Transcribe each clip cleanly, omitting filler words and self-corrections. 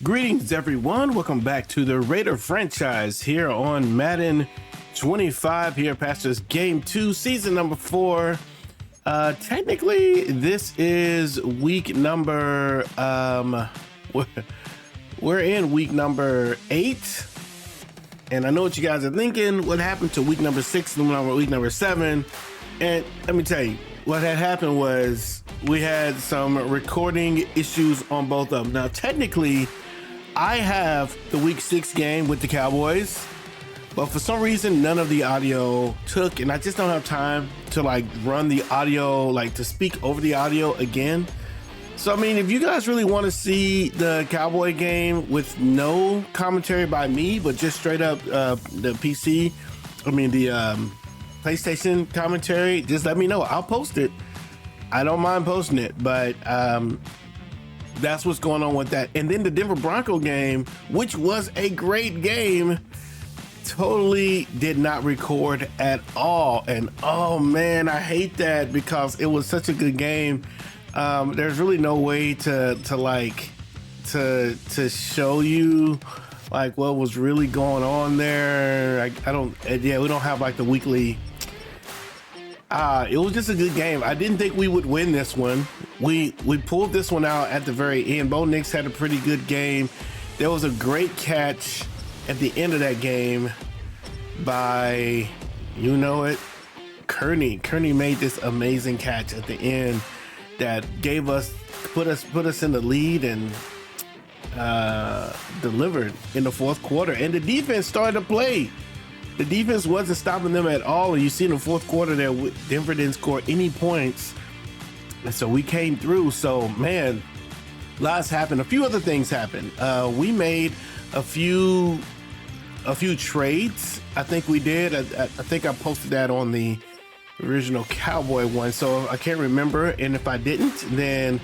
Greetings, everyone. Welcome back to the Raider franchise here on Madden 25. Here, Pastors Game 2, Season number 4. Technically, this is week number, we're in week number 8. And I know what you guys are thinking. What happened to week number 6 and week number 7? And let me tell you, what had happened was we had some recording issues on both of them. Now, technically, I have the week 6 game with the Cowboys, but for some reason, none of the audio took, and I just don't have time to run the audio, to speak over the audio again. So, I mean, if you guys really want to see the Cowboy game with no commentary by me, but just straight up the PlayStation commentary, just let me know. I'll post it. I don't mind posting it, but that's what's going on with that. And then the Denver Bronco game, which was a great game, totally did not record at all. And oh man, I hate that because it was such a good game. There's really no way to show you what was really going on there. We don't have the weekly. It was just a good game. I didn't think we would win this one. We pulled this one out at the very end. Bo Nix had a pretty good game. There was a great catch at the end of that game by, Kearney. Kearney made this amazing catch at the end that put us in the lead and delivered in the fourth quarter. And the defense started to play. The defense wasn't stopping them at all. And you see in the fourth quarter there, Denver didn't score any points. And so we came through. So, man, lots happened. A few other things happened. We made a few trades. I think we did. I think I posted that on the original Cowboy one. So I can't remember. And if I didn't, then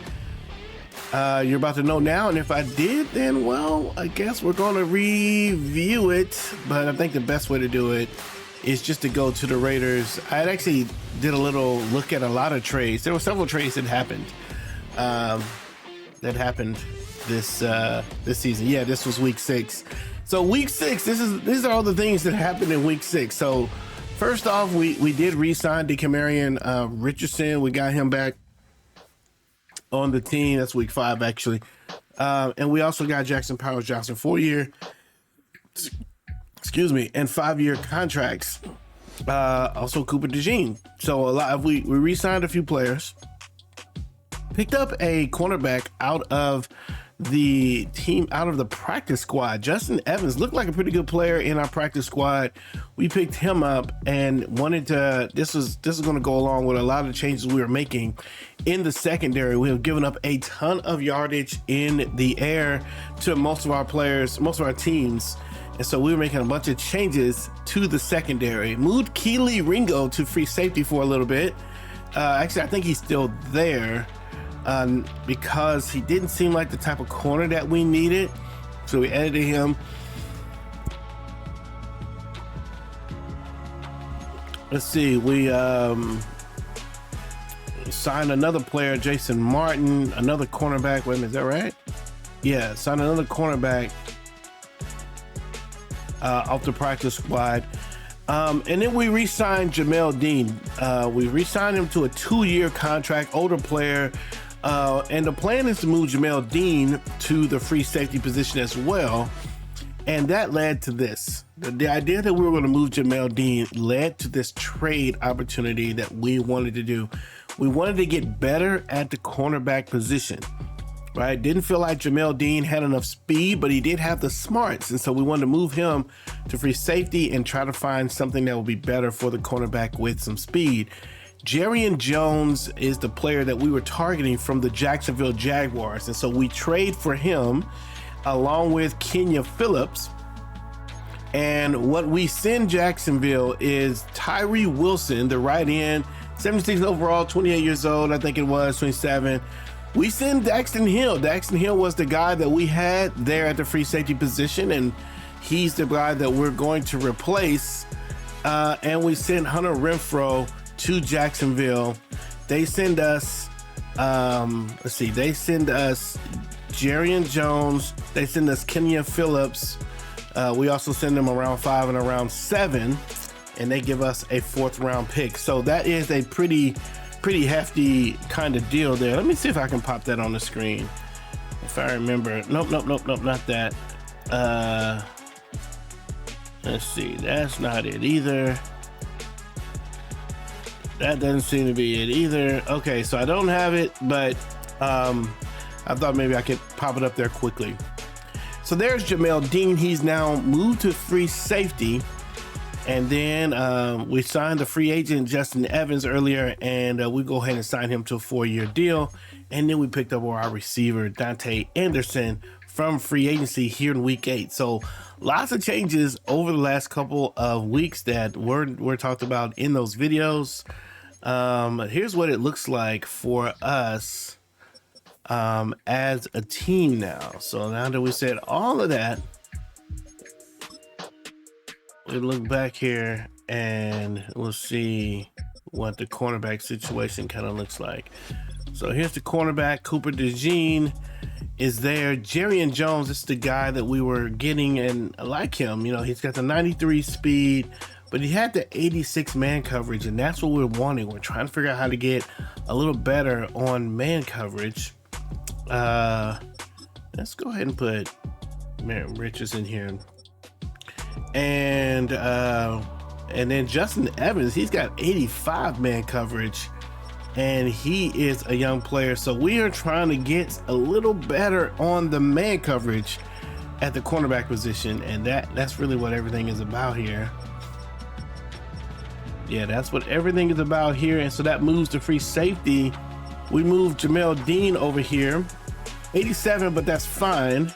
you're about to know now. And if I did, then, well, I guess we're going to review it. But I think the best way to do it is just to go to the Raiders. I actually did a little look at a lot of trades. There were several trades that happened. This season. Yeah, this was week 6. So week 6, these are all the things that happened in week 6. So first off, we did re-sign DeCamarion Richardson. We got him back on the team. That's week 5, actually. And we also got Jackson Powers Johnson, 4-year, and 5-year contracts. Also Cooper DeJean. So we re-signed a few players, picked up a cornerback out of the practice squad. Justin Evans looked like a pretty good player in our practice squad. We picked him up and wanted to, this is going to go along with a lot of changes we were making in the secondary. We have given up a ton of yardage in the air to most of our players, most of our teams. And so we were making a bunch of changes to the secondary. Moved Keely Ringo to free safety for a little bit. Actually, I think he's still there. Because he didn't seem like the type of corner that we needed. So we edited him. Let's see, we signed another player, Jason Martin, another cornerback. Wait a minute, is that right? Yeah, signed another cornerback off the practice squad. And then we re-signed Jamel Dean. We re-signed him to a 2-year contract, older player. And the plan is to move Jamel Dean to the free safety position as well. And that led to this. The idea that we were going to move Jamel Dean led to this trade opportunity that we wanted to do. We wanted to get better at the cornerback position, right? Didn't feel like Jamel Dean had enough speed, but he did have the smarts. And so we wanted to move him to free safety and try to find something that will be better for the cornerback with some speed. Jarian Jones is the player that we were targeting from the Jacksonville Jaguars. And so we trade for him along with Kenya Phillips. And what we send Jacksonville is Tyree Wilson, the right end, 76 overall, 28 years old, I think it was, 27. We send Daxton Hill. Daxton Hill was the guy that we had there at the free safety position, and he's the guy that we're going to replace. And we send Hunter Renfrow to Jacksonville. They send us Jarian Jones. They send us Kenya Phillips. We also send them a round 5 and a round 7, and they give us a 4th round pick. So that is a pretty hefty kind of deal there. Let me see if I can pop that on the screen. If I remember, nope, not that. Let's see, that's not it either. That doesn't seem to be it either. Okay, so I don't have it, but I thought maybe I could pop it up there quickly. So there's Jamel Dean. He's now moved to free safety. And then we signed the free agent Justin Evans earlier, and we go ahead and sign him to a 4-year deal. And then we picked up our receiver Dante Anderson from free agency here in week 8. So lots of changes over the last couple of weeks that were talked about in those videos. Here's what it looks like for us as a team now. So now that we said all of that, we look back here and we'll see what the cornerback situation kind of looks like. So here's the cornerback. Cooper DeJean is there. Jarian Jones is the guy that we were getting, and I like him. You know, he's got the 93 speed, but he had the 86 man coverage, and that's what we're wanting. We're trying to figure out how to get a little better on man coverage. Let's go ahead and put Merritt Richards in here. And then Justin Evans, he's got 85 man coverage, and he is a young player. So we are trying to get a little better on the man coverage at the cornerback position, and that's really what everything is about here. Yeah, that's what everything is about here. And so that moves to free safety. We moved Jamel Dean over here, 87, but that's fine.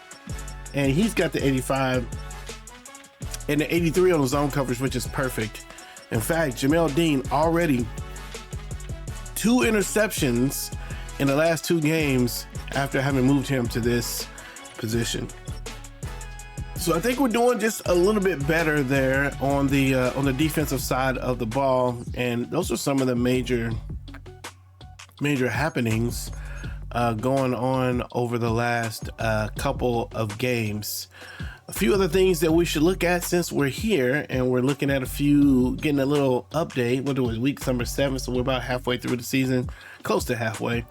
And he's got the 85 and the 83 on the zone coverage, which is perfect. In fact, Jamel Dean already 2 interceptions in the last 2 games after having moved him to this position. So I think we're doing just a little bit better there on the defensive side of the ball, and those are some of the major happenings going on over the last couple of games. A few other things that we should look at since we're here, and we're looking at getting a little update. What was week number 7, so we're about halfway through the season, close to halfway.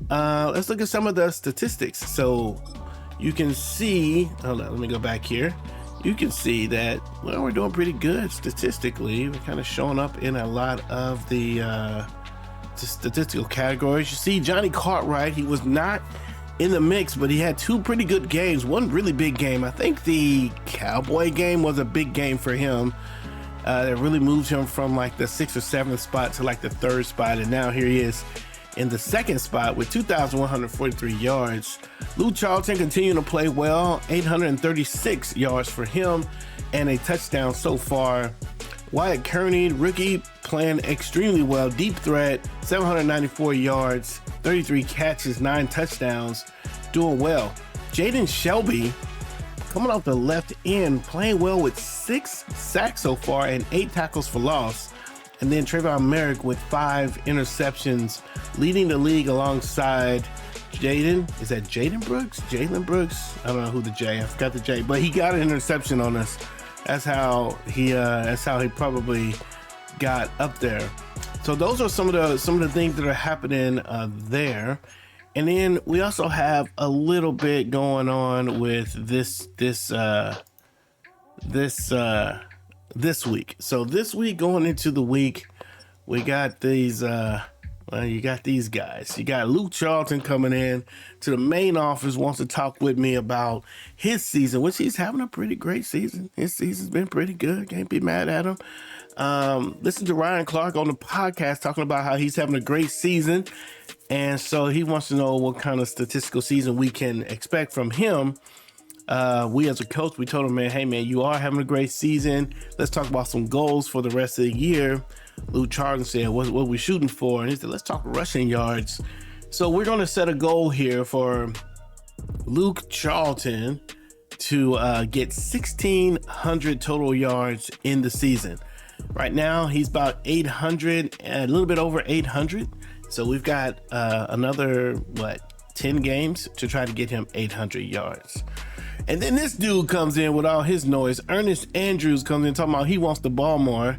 Let's look at some of the statistics. So you can see, hold on, let me go back here. You can see that, well, we're doing pretty good statistically. We're kind of showing up in a lot of the statistical categories. You see Johnny Cartwright, he was not in the mix, but he had 2 pretty good games. One really big game. I think the Cowboy game was a big game for him. That really moved him from like the 6th or 7th spot to like the 3rd spot, and now here he is in the 2nd spot with 2,143 yards. Lou Charlton continuing to play well, 836 yards for him and a touchdown so far. Wyatt Kearney, rookie, playing extremely well. Deep threat, 794 yards, 33 catches, 9 touchdowns, doing well. Jaden Shelby, coming off the left end, playing well with 6 sacks so far and 8 tackles for loss. And then Trayvon Merrick with 5 interceptions, leading the league alongside Jaden. Is that Jaden Brooks? Jalen Brooks? I don't know who the J. I forgot the J, but he got an interception on us. That's how he probably got up there. So those are some of the things that are happening there. And then we also have a little bit going on with this week. So this week, going into the week, we got these you got these guys. You got Luke Charlton coming in to the main office, wants to talk with me about his season, which he's having a pretty great season. His season's been pretty good. Can't be mad at him. Listen to Ryan Clark on the podcast talking about how he's having a great season. And so he wants to know what kind of statistical season we can expect from him. We as a coach, we told him, man, hey man, you are having a great season. Let's talk about some goals for the rest of the year. Luke Charlton said, what we shooting for? And he said, let's talk rushing yards. So we're going to set a goal here for Luke Charlton to get 1,600 total yards in the season. Right now, he's about 800, a little bit over 800. So we've got another, 10 games to try to get him 800 yards. And then this dude comes in with all his noise. Earnest Andrews comes in talking about he wants the ball more.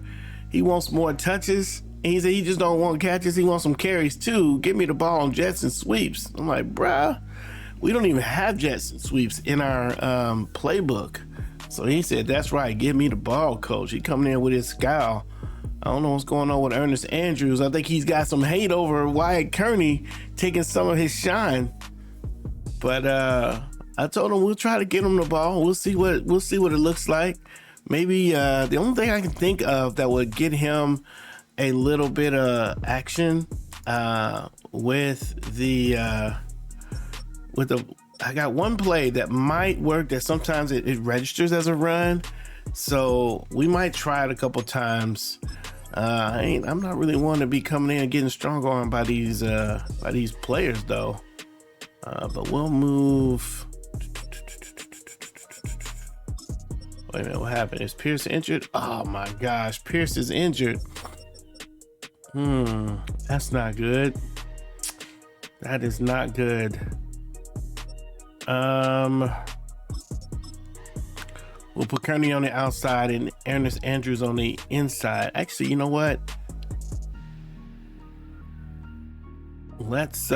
He wants more touches. And he said he just don't want catches. He wants some carries too. Give me the ball on jets and sweeps. I'm like, bruh, we don't even have jets and sweeps in our playbook. So he said, that's right. Give me the ball, coach. He coming in with his scowl. I don't know what's going on with Earnest Andrews. I think he's got some hate over Wyatt Kearney taking some of his shine. But I told him we'll try to get him the ball. We'll see what it looks like. Maybe the only thing I can think of that would get him a little bit of action with the I got one play that might work that sometimes it registers as a run. So we might try it a couple times. I'm not really wanting to be coming in and getting strong armed by these players though. But we'll move. Wait a minute, what happened? Is Pierce injured? Oh my gosh, Pierce is injured. That's not good. That is not good. We'll put Kearney on the outside and Earnest Andrews on the inside. Actually, you know what? Let's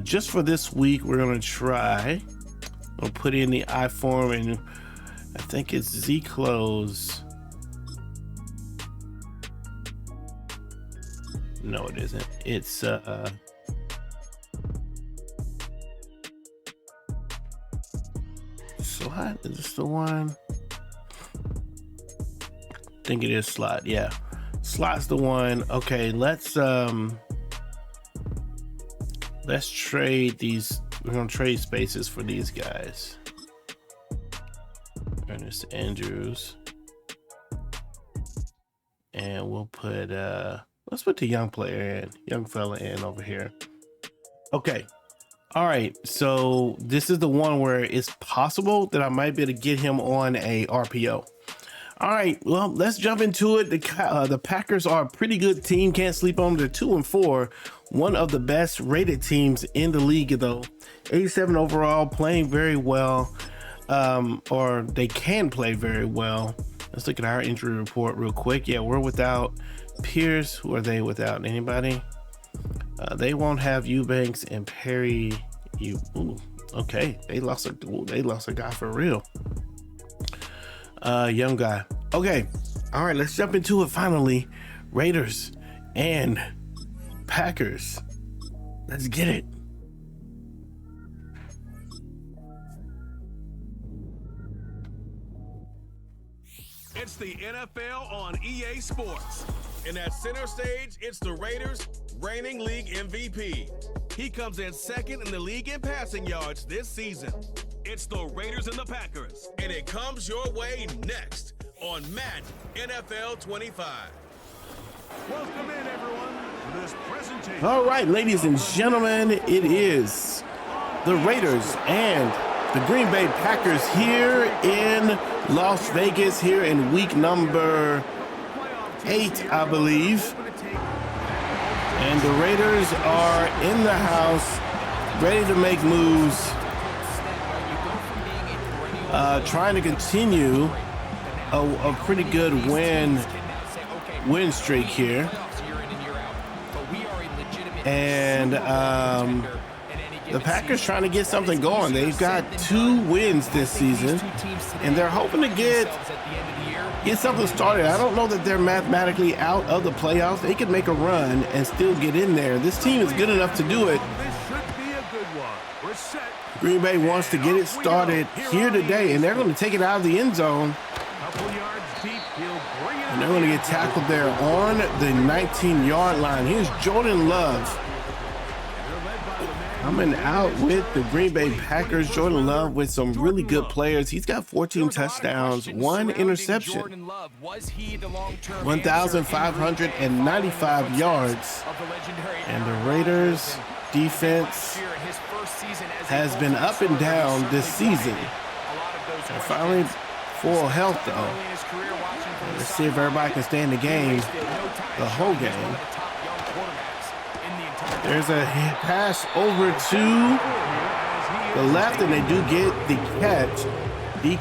just for this week, we're gonna try. We'll put in the I form, and I think it's Z close. No, it isn't. It's slot. Is this the one? I think it is slot. Yeah, slot's the one. Okay, let's trade these. We're gonna trade spaces for these guys. Earnest Andrews, and we'll put let's put the young fella in over here. Okay, all right, so this is the one where it's possible that I might be able to get him on a RPO. All right, well, let's jump into it. The Packers are a pretty good team. Can't sleep on them. They're 2-4. One of the best rated teams in the league, though. 87 overall, playing very well, or they can play very well. Let's look at our injury report real quick. Yeah, we're without Pierce. Who are they without? Anybody? They won't have Eubanks and Perry. Okay, they lost a guy for real. Young guy. Okay, all right, let's jump into it finally. Raiders and Packers. Let's get it. It's the NFL on EA Sports. And at center stage, it's the Raiders, reigning league MVP. He comes in second in the league in passing yards this season. It's the Raiders and the Packers, and it comes your way next on Madden NFL 25. Welcome in, everyone, to this presentation. All right, ladies and gentlemen, it is the Raiders and the Green Bay Packers here in Las Vegas, here in week number 8, I believe. And the Raiders are in the house, ready to make moves. Trying to continue a pretty good win streak here. And the Packers trying to get something going. They've got 2 wins this season, and they're hoping to get something started. I don't know that they're mathematically out of the playoffs. They could make a run and still get in there. This team is good enough to do it. Green Bay wants to get it started here today, and they're going to take it out of the end zone. And they're going to get tackled there on the 19-yard line. Here's Jordan Love coming out with the Green Bay Packers. Jordan Love with some really good players. He's got 14 touchdowns, 1 interception, 1,595 yards. And the Raiders defense has been up and down this season. Finally, full health though. Let's see if everybody can stay in the game the whole game. There's a pass over to the left, and they do get the catch.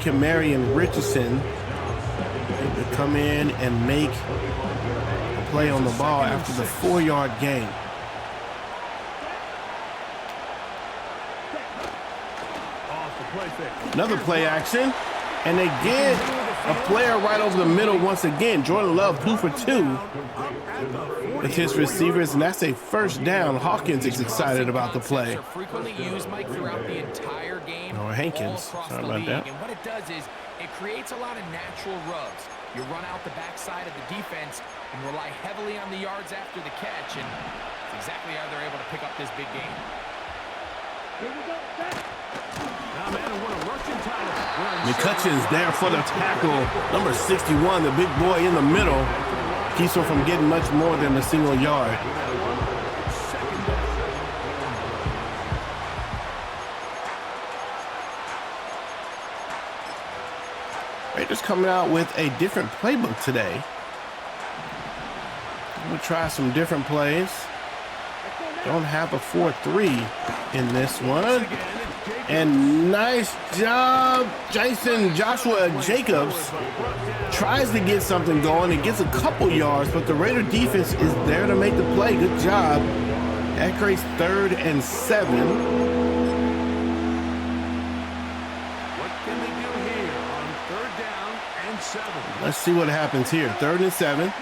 Camary and Richardson to come in and make a play on the ball after the 4-yard gain. Another play action, and they get a player right over the middle once again. Jordan Love 2 for 2 with his receivers, and that's a first down. Hawkins is excited about the play. Frequently used, Mike, throughout the entire game. Or Hankins, sorry about that. And what it does is it creates a lot of natural rubs. You run out the backside of the defense and rely heavily on the yards after the catch, and it's exactly how they're able to pick up this big game. McCutcheon's there for the tackle. Number 61, the big boy in the middle, keeps him from getting much more than a single yard. Raiders coming out with a different playbook today. We'll try some different plays. Don't have a 4-3 in this one. And nice job, Joshua Jacobs tries to get something going. It gets a couple yards, but the Raider defense is there to make the play. Good job. That creates 3rd and 7. What can they do here on 3rd down and 7? Let's see what happens here. 3rd and 7.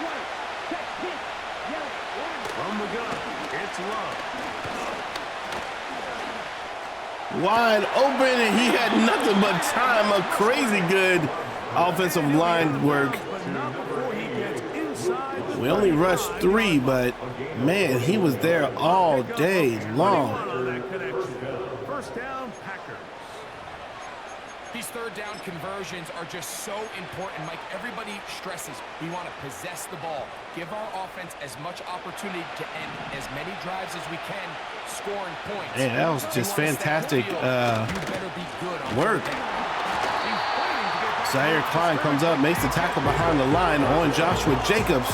From the gun, it's Love. Wide open, and he had nothing but time. A crazy good offensive line work. We only rushed 3, but man, he was there all day long. First down, Packers. These 3rd down conversions are just so important, Mike. Everybody stresses we want to possess the ball, give our offense as much opportunity to end as many drives as we can, scoring points. Man, that was just fantastic work. Zaire Klein comes up, makes the tackle behind the line on Joshua Jacobs.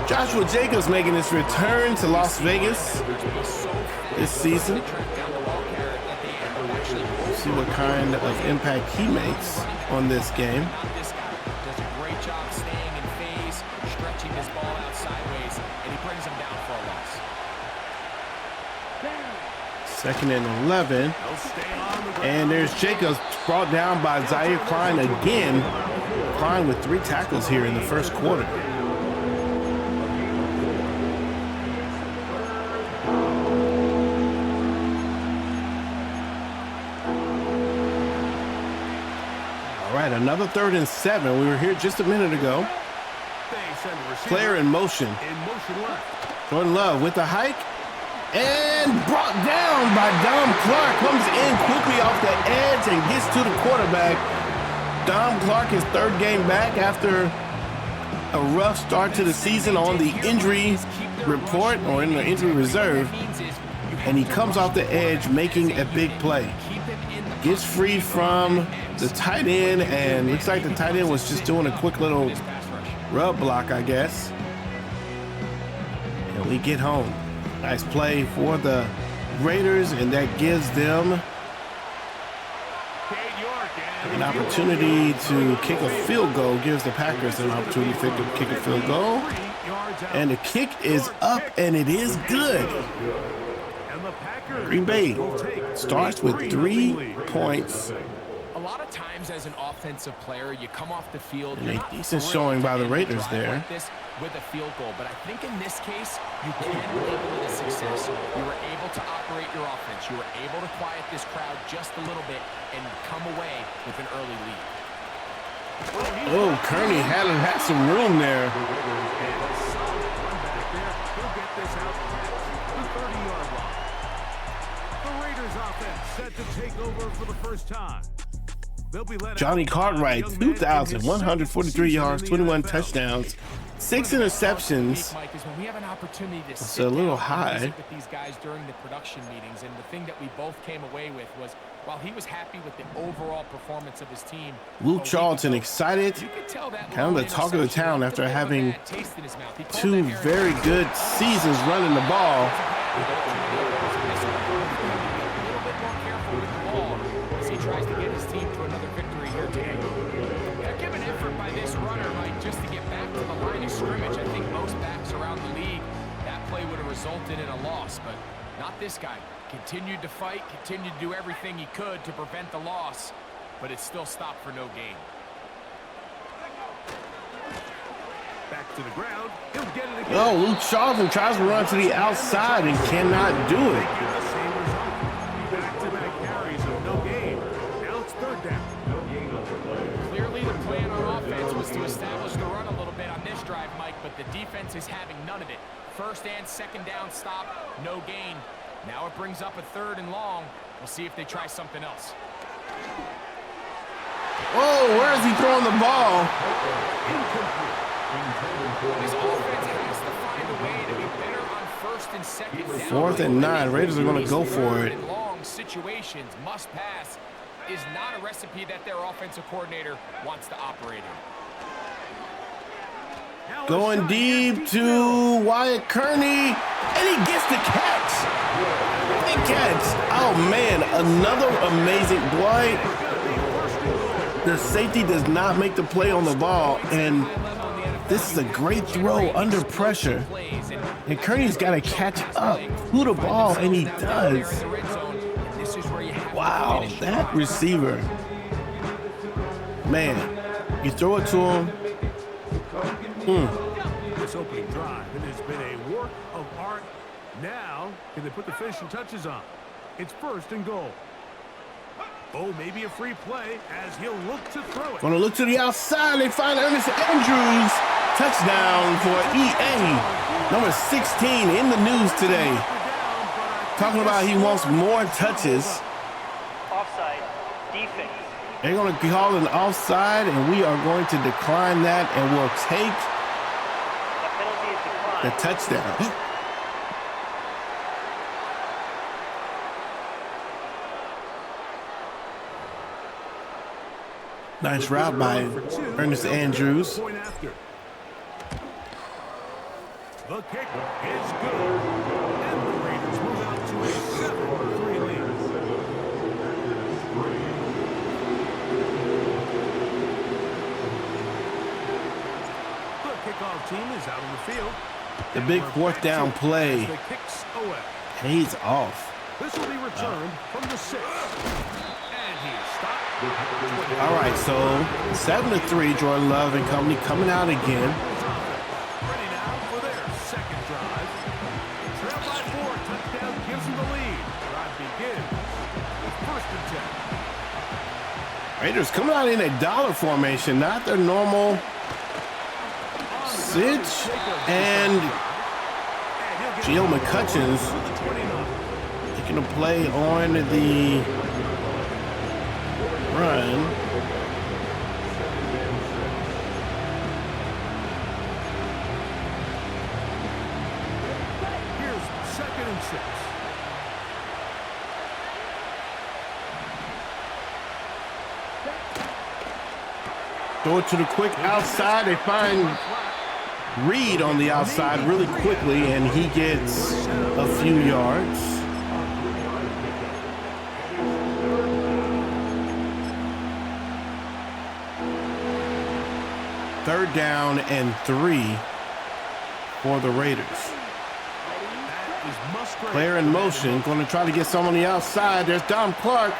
Joshua Jacobs making his return to Las Vegas this season. See what kind of impact he makes on this game. This guy does a great job staying in phase, stretching his ball out sideways, and he brings him down for a loss. 2nd and 11. And there's Jacobs brought down by Zaire Klein again. Klein with 3 tackles here in the first quarter. All right, another 3rd and 7. We were here just a minute ago. Player in motion. Jordan Love with the hike. And brought down by Dom Clark. Comes in quickly off the edge and gets to the quarterback. Dom Clark, his 3rd game back after a rough start to the season on the injury report or in the injury reserve. And he comes off the edge making a big play. Gets free from the tight end, and looks like the tight end was just doing a quick little rub block, I guess. And we get home. Nice play for the Raiders, and that gives them an opportunity to kick a field goal. Gives the Packers an opportunity to kick a field goal. And the kick is up, and it is good. Green Bay starts with 3 points. A lot of times as an offensive player, you come off the field. And a decent showing by the Raiders there. With a field goal, but I think in this case, you can label it a success. You were able to operate your offense. You were able to quiet this crowd just a little bit and come away with an early lead. Oh, Kearney had some room there. The Raiders offense set to take over for the first time. Johnny Cartwright, 2,143 yards, 21 touchdowns, 6 interceptions. It's a little high. With these guys during the production meetings, and the thing that we both came away with was while he was happy with the overall performance of his team. Luke Charlton excited, kind of the talk of the town after having 2 very good seasons running the ball. A little bit more careful with the ball as he tries to get his team to another victory here today. Gotta give an effort by this runner, Mike, just to get back to the line of scrimmage. I think most backs around the league, that play would have resulted in a loss, but not this guy. Continued to fight, continued to do everything he could to prevent the loss, but it still stopped for no gain. Back to the ground. He'll get it again. Oh, Luke Charlton tries to run to the outside and cannot do it. Back-to-back carries of no gain. Now it's 3rd down. Clearly the plan on offense was to establish the run a little bit on this drive, Mike, but the defense is having none of it. 1st and 2nd down stop, no gain. Now it brings up a 3rd and long. We'll see if they try something else. Oh, where is he throwing the ball? This offense has to find a way to be better on 1st and 2nd down. 4th and 9. Raiders are going to go for it. In long situations, must pass is not a recipe that their offensive coordinator wants to operate in. Going deep to Wyatt Kearney, and he gets the catch. Big catch. Oh, man, another amazing play. The safety does not make the play on the ball, and this is a great throw under pressure. And Kearney's got to catch up to the ball, and he does. Wow, that receiver. Man, you throw it to him. This opening drive, it has been a work of art. Now, can they put the finishing touches on? It's 1st and goal. Oh, maybe a free play as he'll look to throw it. Going to look to the outside. They find Earnest Andrews. Touchdown for EA. Number 16 in the news today. Talking about he wants more touches. Offside, defense. They're going to call an offside, and we are going to decline that, and we'll take the touchdown. Nice route by Earnest Andrews. The kick is good. And the Raiders move out to a 7-3 lead. The kickoff team is out on the field. The big 4th down play. The kicks away. Pays off. This will be returned from the 6. And he is stopped. All right, so 7-3, Jordan Love and company coming out again. Ready now for their 2nd drive. Trail by 4, touchdown gives them the lead. Drive begins with 1st and 10. Raiders coming out in a dollar formation, not their normal sitch. And Gio McCutcheons making a play on the run. Here's 2nd and 6. Throw it to the quick outside. They find Reed on the outside really quickly, and he gets a few yards. Third down and 3 for the Raiders. Player in motion, going to try to get some on the outside. There's Dom Clark,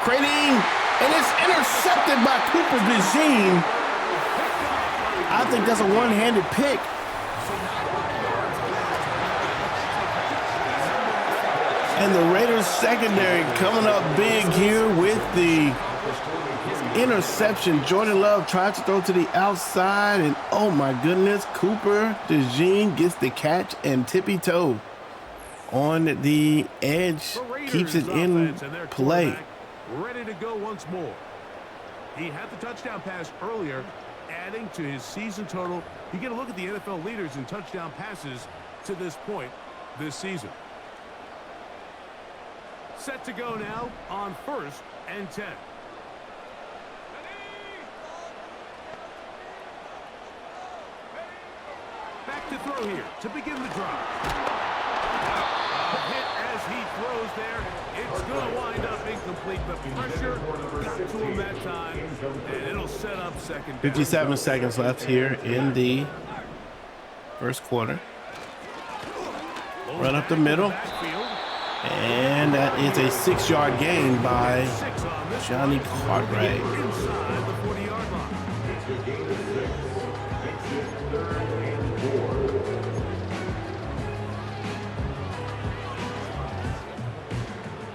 craning, and it's intercepted by Cooper DeJean. I think that's a one-handed pick. And the Raiders secondary coming up big here with the interception. Jordan Love tries to throw to the outside, and oh my goodness, Cooper DeJean gets the catch and tippy-toe on the edge, keeps it in play. Ready to go once more. He had the touchdown pass earlier, adding to his season total. You get a look at the NFL leaders in touchdown passes to this point this season. Set to go now on 1st and 10. Back to throw here to begin the drive. A hit as he throws there. It's going to wind up incomplete, but pressure got to him that time, and it'll set up second down. 57 seconds left here in the first quarter. Run up the middle. And that is a 6-yard gain by Johnny Cartwright. Inside the 40-yard line.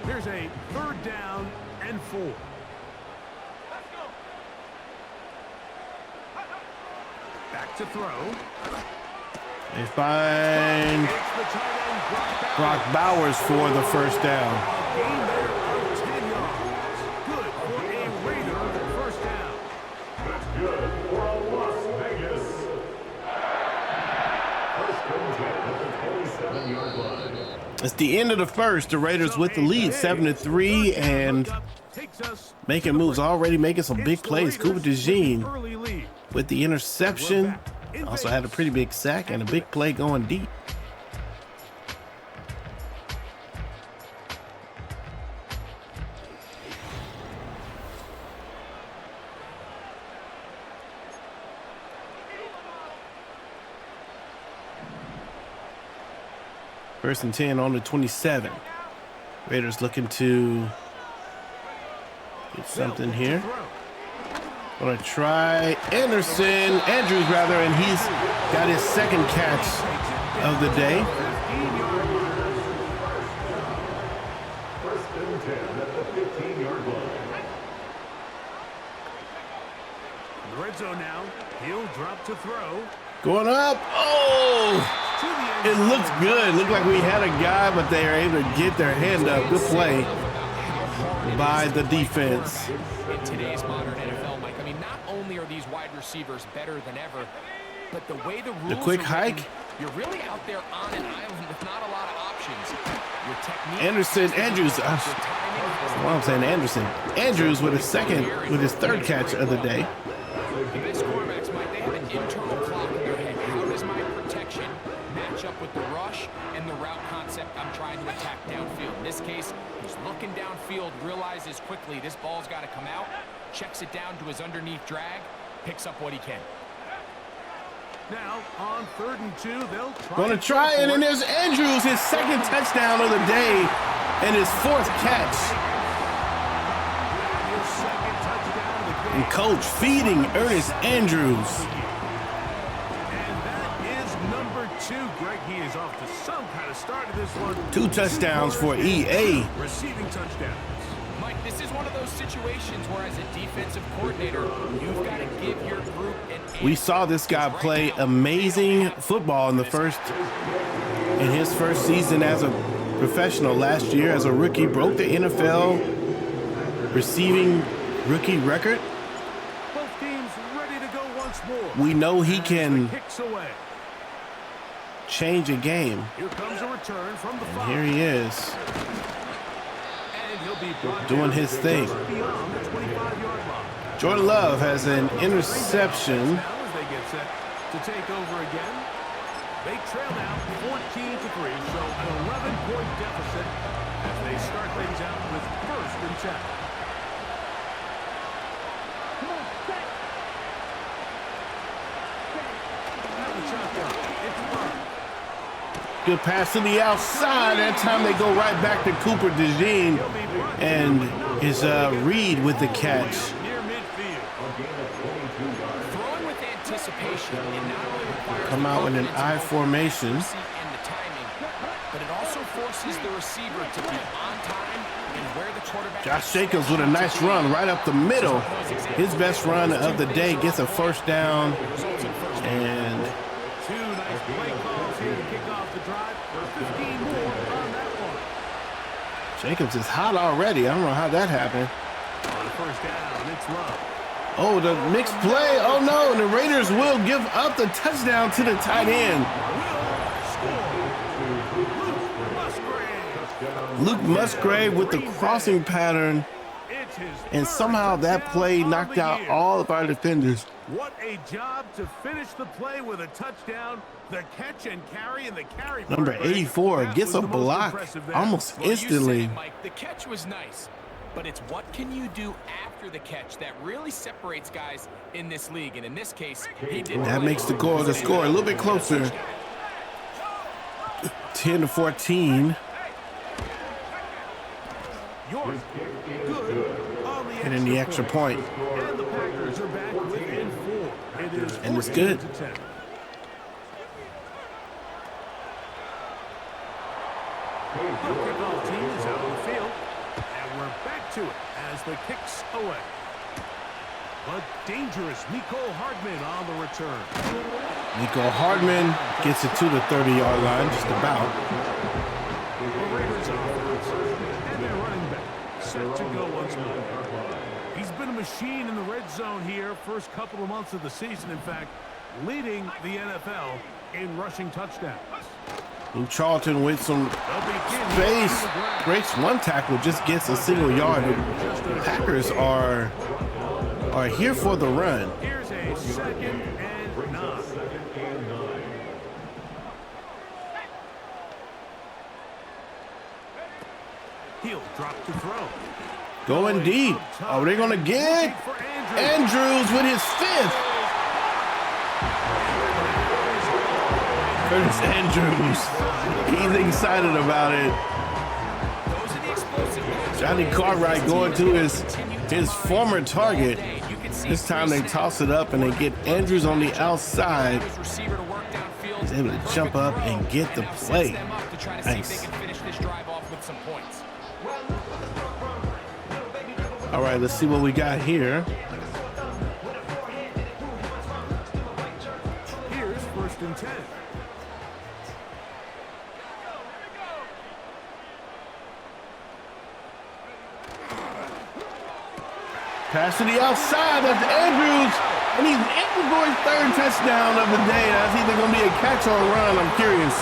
Here's a 3rd down and 4. Back to throw. They find Brock Bowers for the first down. A gain there of 10 yards. Good for a Raider first down. That's good for Las Vegas. First and 10 at the 27-yard line. It's the end of the first. The Raiders with the lead, 7-3, and making moves already, making some big plays. Cooper DeJean with the interception. Also had a pretty big sack and a big play going deep. First and 10 on the 27. Raiders looking to get something here. Gonna try Andrews, and he's got his second catch of the day. First and 10 at the 15-yard line. The red zone now. He'll drop to throw. Going up. Oh! It looks good. Looked like we had a guy, but they are able to get their hand up. Good play by the defense. In today's modern NFL, Mike, I mean, not only are these wide receivers better than ever, but the way the rules quick are written, hike. you're really out there on an island with not a lot of options. Your technique, Andrews with his third catch of the day. The best quarterbacks, Mike, they have an internal clock in their head. How does my protection match up with the rush and the route concept I'm trying to attack downfield? In this case, he's looking downfield, realizes quickly this ball's got to come out, checks it down to his underneath drag, picks up what he can. Now on 3rd and 2, they'll Gonna try it, and there's Andrews, his second touchdown of the day, and his 4th catch. And coach feeding Earnest Andrews. And that is number 2, Greg. He is off to some kind of start of this one. 2 touchdowns for EA. Receiving touchdowns. Mike, this is one of those situations where as a defensive coordinator, you've got to give your group an edge. We saw this guy play amazing football in his first season as a professional. Last year as a rookie, broke the NFL receiving rookie record. Both teams ready to go once more. We know he can Kicks away. change a game. Here comes a return from the And 5. here he is, And he'll be brought doing down his thing. beyond the 25-yard line. Jordan Love has an interception. Now as they get set to take over again. They trail now 14-3, so an 11-point deficit as they start things out with 1st and 10. Good pass to the outside. That time they go right back to Cooper DeJean and his Reed with the catch. Near midfield. Throwing with anticipation, it not only requires Come out with an I formation. and the timing, but it also forces the receiver to be on time and where the quarterback. Josh Jacobs with a nice run right up the middle. His best run of the day, gets a first down. And 2 nice play calls here to kick off the drive. 15 more on that one. Jacobs is hot already. I don't know how that happened. On 1st down, it's Love. Oh, the mixed play. Oh, no. And the Raiders will give up the touchdown to the tight end. Luke Musgrave with the crossing pattern, and somehow that play knocked out all of our defenders. What a job to finish the play with a touchdown. The catch and carry and the carry. Number 84 gets a block almost instantly. You said it, Mike. The catch was nice, but it's what can you do after the catch that really separates guys in this league. And in this case, he did. That makes the score a little bit closer. 10-14. And in the extra point. And the Packers are back within 4. It is And it's good. 14-10. The kickoff team is out on the field, and we're back to it as the kicks away. But dangerous Mecole Hardman on the return. Mecole Hardman gets it to the 30-yard line, just about. The Raiders offense and their running back set to go once more. He's been a machine in the red zone here first couple of months of the season. In fact, leading the NFL in rushing touchdowns. And Charlton with some space, breaks one tackle, just gets a single yard. The Packers are here for the run. Here's a 2nd and 9. He'll drop to throw. Going deep. Oh, they're going to get Andrews with his 5th. Curtis Andrews. He's excited about it. Johnny Cartwright going to his former target. This time they toss it up and they get Andrews on the outside. He's able to jump up and get the play. Nice. All right, let's see what we got here. Here's 1st and 10. Pass to the outside. That's Andrews. And he's in for his 3rd touchdown of the day. That's either going to be a catch or a run. I'm curious.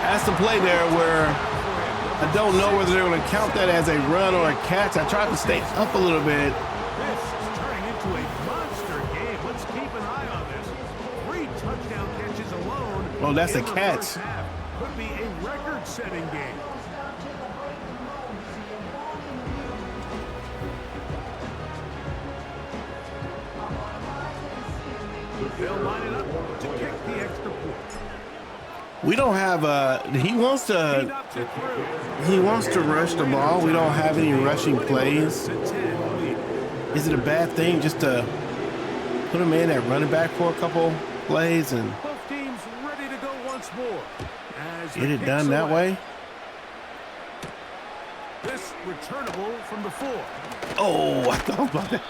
That's the play there where I don't know whether they're going to count that as a run or a catch. I tried to stay up a little bit. This is turning into a monster game. Let's keep an eye on this. 3 touchdown catches alone. Oh, that's a in the catch. first half. Could be a record-setting game. They'll line it up to kick the extra point. We don't have he wants to rush the ball. We don't have any rushing plays. Is it a bad thing just to put him in at running back for a couple plays and Both teams ready to go once more. get it done that way? This returnable from the 4. Oh, I thought about that.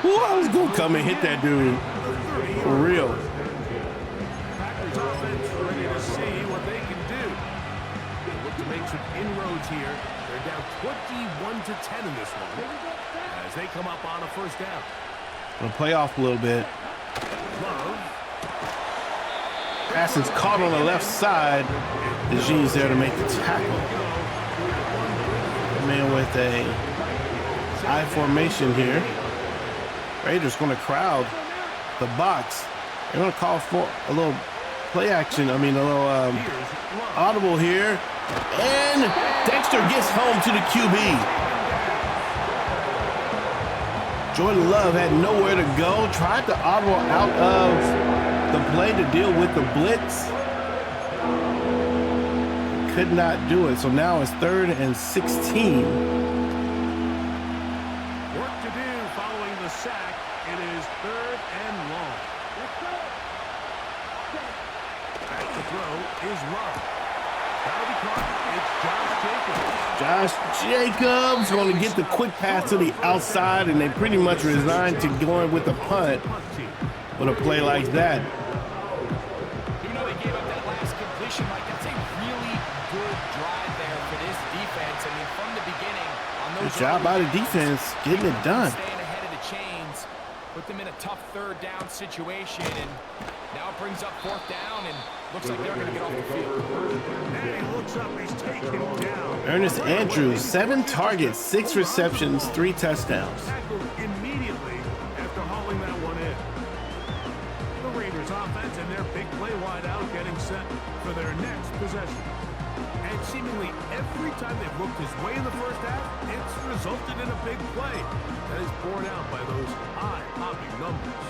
Ooh, I was going to come and hit that dude. For real. Packers offense ready to see what they can do. They look to make some inroads here. They're down 21-10 in this one as they come up on a 1st down. Gonna play off a little bit. Love. Pass is caught on the left side. DeJean's there to make the tackle. Man with a I formation here. Raiders going to crowd the box. They're going to call for a little play action. I mean, a little audible here. And Dexter gets home to the QB. Jordan Love had nowhere to go. Tried to audible out of the play to deal with the blitz. Could not do it. So now it's 3rd and 16. Work to do following the sack. It is 3rd and long. Back to throw is Love. That'll be caught. It's Josh Jacobs. Josh Jacobs going to get the quick pass to the outside, and they pretty much resigned to going with the punt with a play like that. Even though they gave up that last completion, Mike, that's a really good drive there for this defense. I mean, from the beginning, on those Good job by the defense getting it done. Staying ahead of the chains, put them in a tough third down situation, and now it brings up fourth down, and looks like they're going to get off the field. And he looks up, he's taken him down. Ernest Andrews, 7 targets, 6 receptions, 3 touchdowns. Tackled immediately after hauling that one in. The Raiders offense and their big play wide out getting set for their next possession. And seemingly every time they've looked his way in the first half, it's resulted in a big play that is borne out by those high-popping numbers.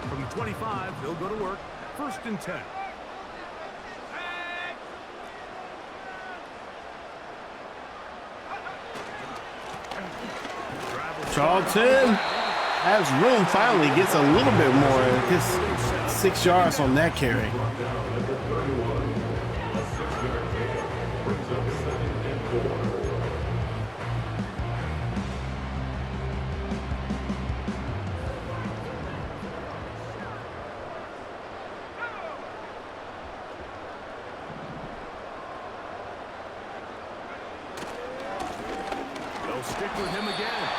From the 25, they'll go to work. 1st and 10. Charlton has room, finally gets a little bit more. Gets 6 yards on that carry. They'll stick with him again.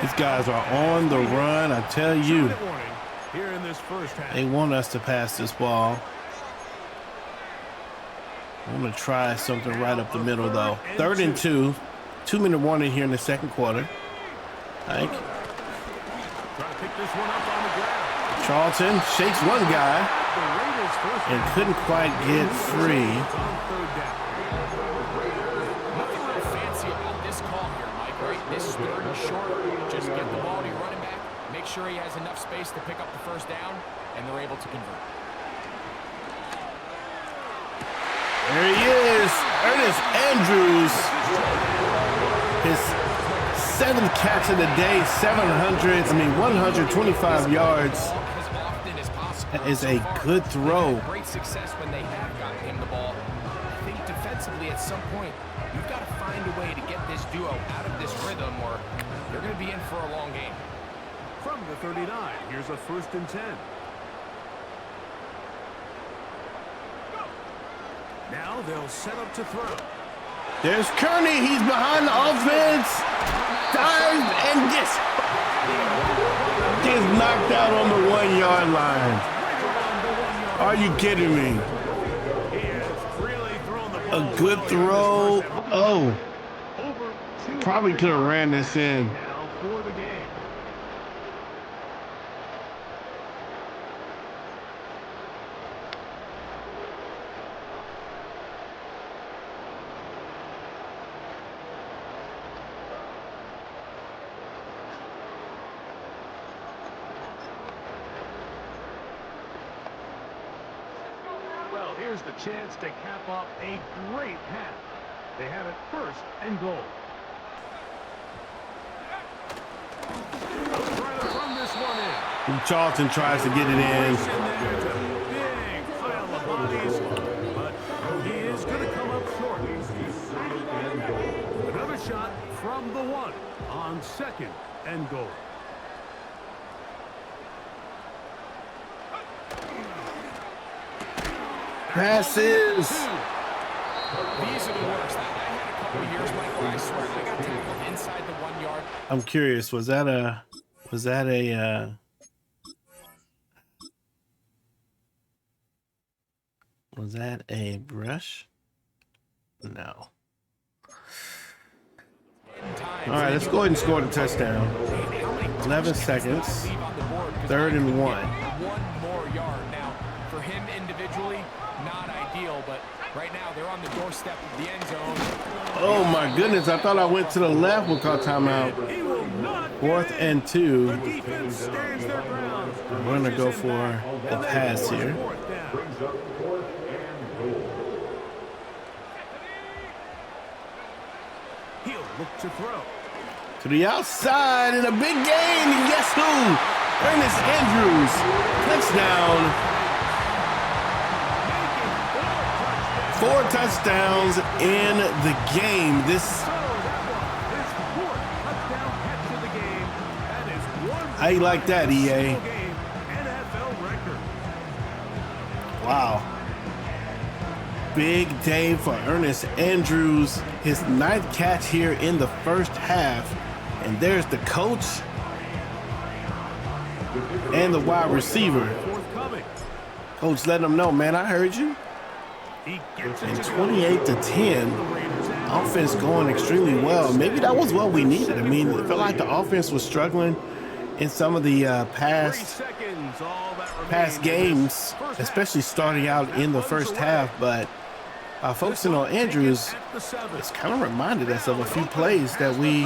These guys are on the run, I tell you. Here in this first half. They want us to pass this ball. I'm going to try something right up the middle, though. 3rd and 2. 2-minute warning here in the second quarter. Ike. Trying to pick this one up on the ground. Charlton shakes one guy and couldn't quite get free. Nothing real fancy about this call here, Mike, right? This is 3rd and short. Just get the ball to your running back, make sure he has enough space to pick up the first down, and they're able to convert. There he is, Ernest Andrews. His 7th catch of the day, 125 yards. That is a good throw. Great success when they have gotten him the ball. I think defensively at some point, you've got to find a way to get this duo out of this rhythm, or they're going to be in for a long game. From the 39, here's a 1st and 10. Now they'll set up to throw. There's Kearney. He's behind the offense. Dives and gets knocked out on the 1-yard line. Are you kidding me? A good throw. Oh. Probably could have ran this in. Well, here's the chance to cap off a great half. They have it 1st and goal. From this one in. Charlton tries to get it in. Big pile of bodies, but he is going to come up short. Another shot from the 1 on 2nd and goal. Passes. These are the worst. I had a couple of years, Mike, where I swear I got tackled inside the 1 yard. I'm curious, was that a brush? No. All right, let's go ahead and score the touchdown. 11 seconds. 3rd and 1. 1 more yard. Now, for him individually, not ideal, but right now they're on the doorstep of the end zone. Oh my goodness, I thought I went to the left. We'll call timeout. 4th and 2. We're going to go for the pass here. He'll look to throw. To the outside in a big game. And guess who? Ernest Andrews. Touchdown. 4 touchdowns in the game. How you like that, EA? Wow. Big day for Ernest Andrews. His 9th catch here in the first half. And there's the coach and the wide receiver. Coach letting them know, man, I heard you. And 28-10, offense going extremely well. Maybe that was what we needed. I mean, it felt like the offense was struggling in some of the past games, especially starting out in the first half. But focusing on Andrews, it's kind of reminded us of a few plays that we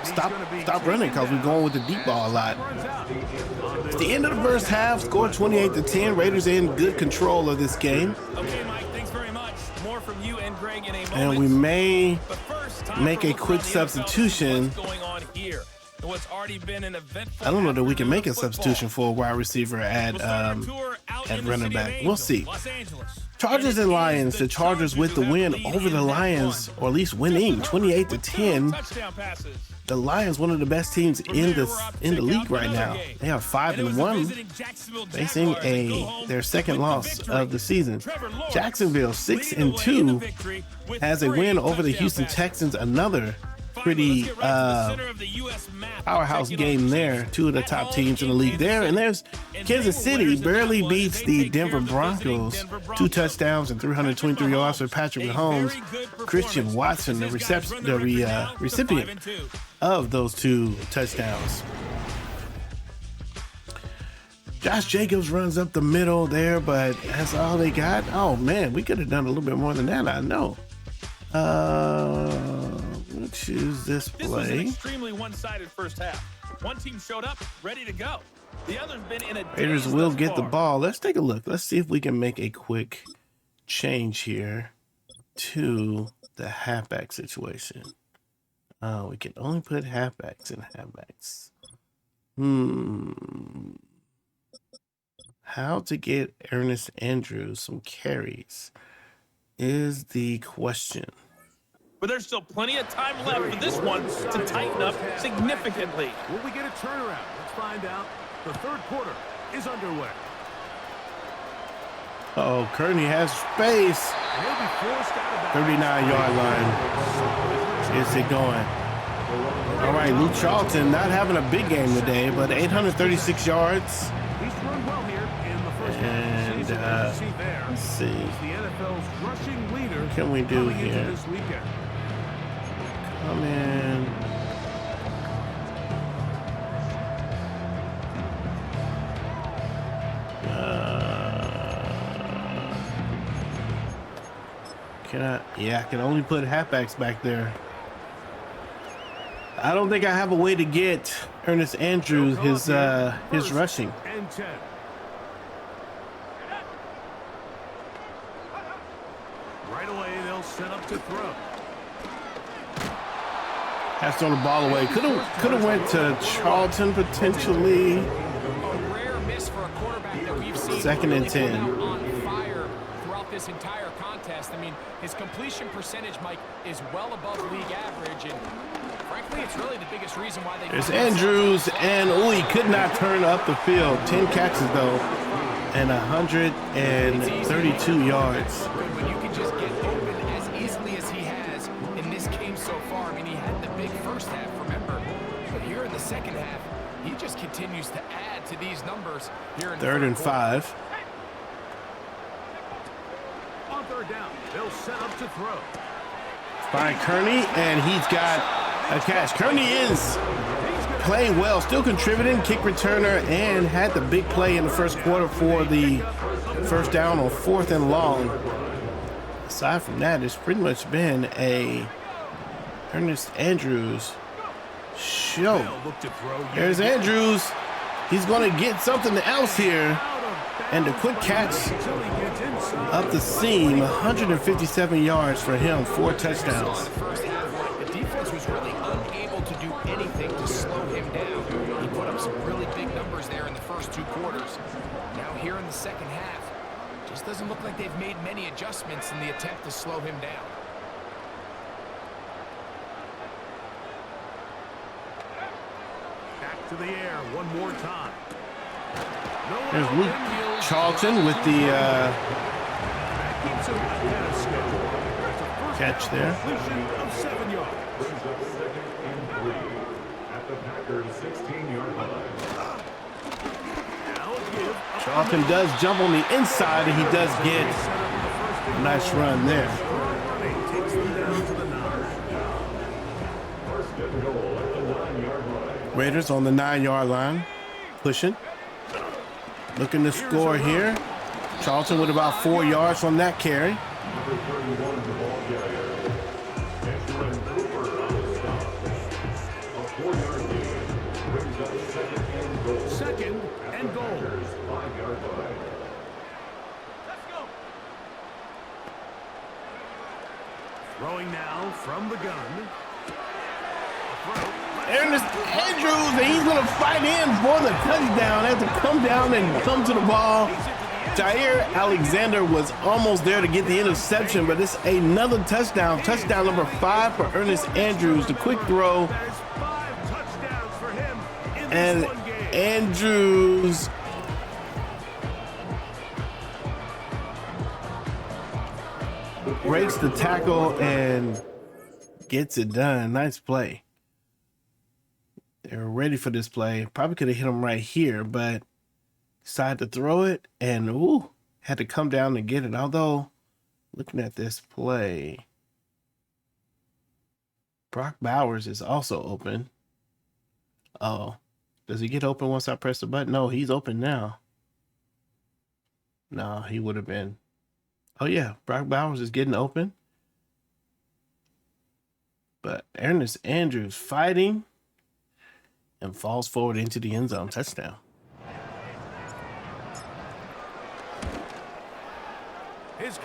stop running because we're going with the deep ball a lot. It's the end of the first half, score 28-10. Raiders in good control of this game. Okay, Mike, thanks very much. More from you and Greg in a moment. And we may But first, make a quick substitution. What's going on here? And what's already been an eventful I don't know that we can make a football. substitution for a wide receiver at We'll start our tour out in the running city back. of We'll Angels, see. Los Angeles. Chargers and Lions. The Chargers with the win over the Lions, or at least winning 28-10. Touchdown passes. The Lions, one of the best teams in the league right now. They are 5-1, facing their second loss of the season. Jacksonville 6-2 has a win over the Houston Texans. Another pretty powerhouse game there. Two of the top teams in the league there. And there's Kansas City barely beats the Denver Broncos. 2 touchdowns and 323 yards for Patrick Mahomes. Christian Watson, the recipient of those 2 touchdowns. Josh Jacobs runs up the middle there, but that's all they got. Oh man, we could have done a little bit more than that, I know. We'll choose this This was an play. extremely one-sided first half. One team showed up, ready to go. The other's been in a Raiders daze will thus get the far. ball. Let's take a look. Let's see if we can make a quick change here to the halfback situation. We can only put halfbacks in halfbacks. How to get Earnest Andrews some carries is the question. But there's still plenty of time left for this one to tighten up significantly. Will we get a turnaround? Let's find out. The third quarter is underway. Oh, Kearney has space. And he'll be forced out of the 39-yard line. Is it going? All right, Luke Charlton not having a big game today, but 836 yards. He's run well here in the first half And, of the season. As you see there, let's see. he's the NFL's rushing leader. What can we do coming into here? this weekend. Come in. I can only put halfbacks back there. I don't think I have a way to get Earnest Andrews his rushing. And 10. Right away, they'll set up to throw. Has thrown the ball away. Could have went to Charlton potentially. A rare miss for a quarterback that we've seen 2nd and 10. come out on fire throughout this entire contest. I mean, his completion percentage, Mike, is well above league average, and frankly, it's really the biggest reason why they. There's Andrews, and he could not turn up the field. 10 catches though, and 132 yards. When you can just get open as easily as he has in this game so far. I mean, he had the big first half, remember, but here in the second half, he just continues to add to these numbers here in the 3rd and quarter. 5. On third down, they'll set up to throw. Find Kearney, and he's got a catch. Kearney is playing well, still contributing, kick returner, and had the big play in the first quarter for the first down on 4th and long. Aside from that, it's pretty much been a Earnest Andrews show. They'll look to throw. There's Andrews. He's going to get something else here. And the quick catch Until he gets inside. up the seam, 157 yards for him, 4 touchdowns. The first half, the defense was really unable to do anything to slow him down. He put up some really big numbers there in the first 2 quarters. Now here in the second half, just doesn't look like they've made many adjustments in the attempt to slow him down. Back to the air one more time. No one There's open. Luke Charlton with the That keeps him ahead of schedule. That's a first catch down there. completion of 7 yards. Brings up 2nd and 3 at the Packers' 16-yard line. Charlton does jump on the inside, and he does get a nice run there. Takes them down to the 9. Raiders on the 9-yard line, pushing. Looking to score here. Charlton with about 4 yards on that carry. Second and goal. Throwing now from the gun. Earnest Andrews, and he's going to fight in for the touchdown. Has to come down and come to the ball. Jair Alexander was almost there to get the interception, but it's another touchdown. Touchdown number 5 for Earnest Andrews. The quick throw. There's 5 touchdowns for him in And this one game. Andrews breaks the tackle and gets it done. Nice play. They were ready for this play. Probably could have hit him right here, but decided to throw it and had to come down to get it. Although, looking at this play, Brock Bowers is also open. Oh, does he get open once I press the button? No, he's open now. No, he would have been. Oh, yeah, Brock Bowers is getting open. But Earnest Andrews fighting and falls forward into the end zone. Touchdown.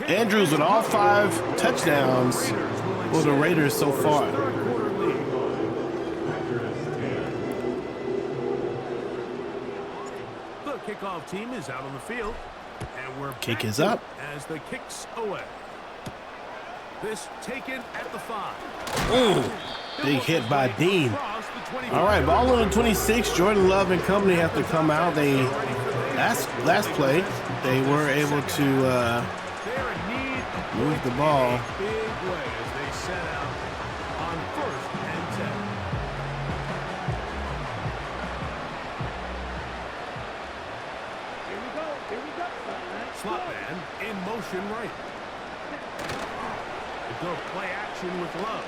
Andrews with all 5 touchdowns for the Raiders so far. The kickoff team is out on the field, and we're Kick is up. as the kicks away. This taken at the 5. Big hit by Dean. All right, ball on the 26. Jordan Love and company have to come out. They last play they were able to move the ball. Big way as they set out on 1st and 10. Slot man in motion right. They go play action with Love.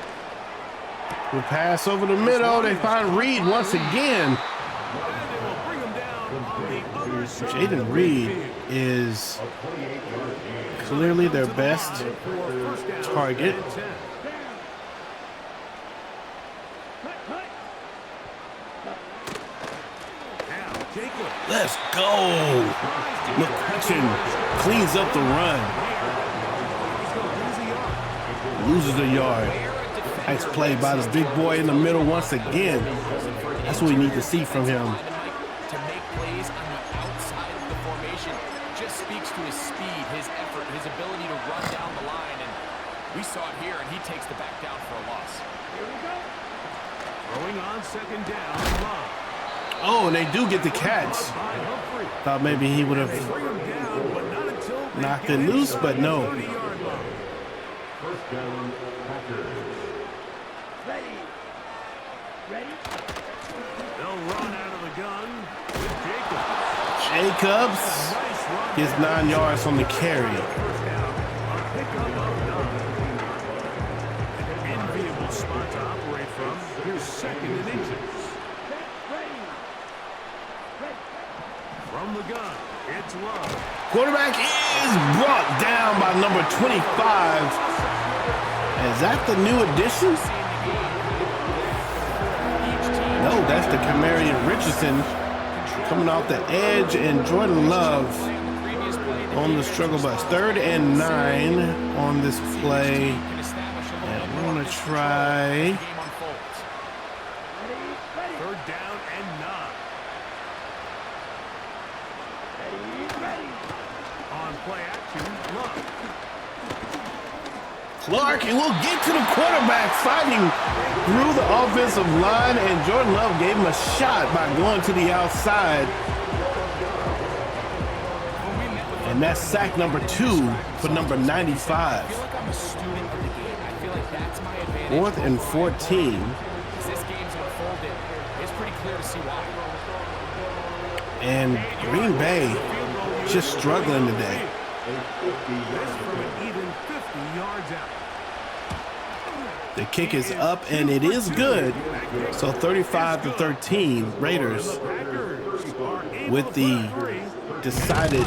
We pass over the middle. They find Reed once again. And they will bring him down on the other side. Jaden Reed is clearly their best target. Let's go. McCutcheon cleans up the run. Loses a yard. Nice play by this big boy in the middle once again. That's what we need to see from him. To make plays on the outside of the formation just speaks to his speed, his effort, his ability to run down the line. And we saw it here, and he takes the back down for a loss. Throwing on 2nd down. Love. Oh, and they do get the catch. Thought maybe he would have Bring him down, but not until they knocked get it loose, but no. 30-yard line. First down, Packers. They'll run out of the gun with Jacobs. Jacobs Nice run. gets 9 yards on the carry. First down. A pickup of 9. An enviable spot to operate from. Here's 2nd and inches. From the gun, it's Love. Quarterback is brought down by number 25. Is that the new addition? No, that's the Camarion Richardson coming off the edge, and Jordan Love on the struggle bus. 3rd and 9 on this play. And we're going to try. 3rd down and 9. On play action, Love. Clark, and we'll get to the quarterback fighting through the offensive line, and Jordan Love gave him a shot by going to the outside. And that's sack number 2 for number 95. 4th and 14. As this game's unfolded, it's pretty clear to see why. And Green Bay just struggling today. This from an even 50 yards out. The kick is up, and it is good. So 35-13, Raiders with the decided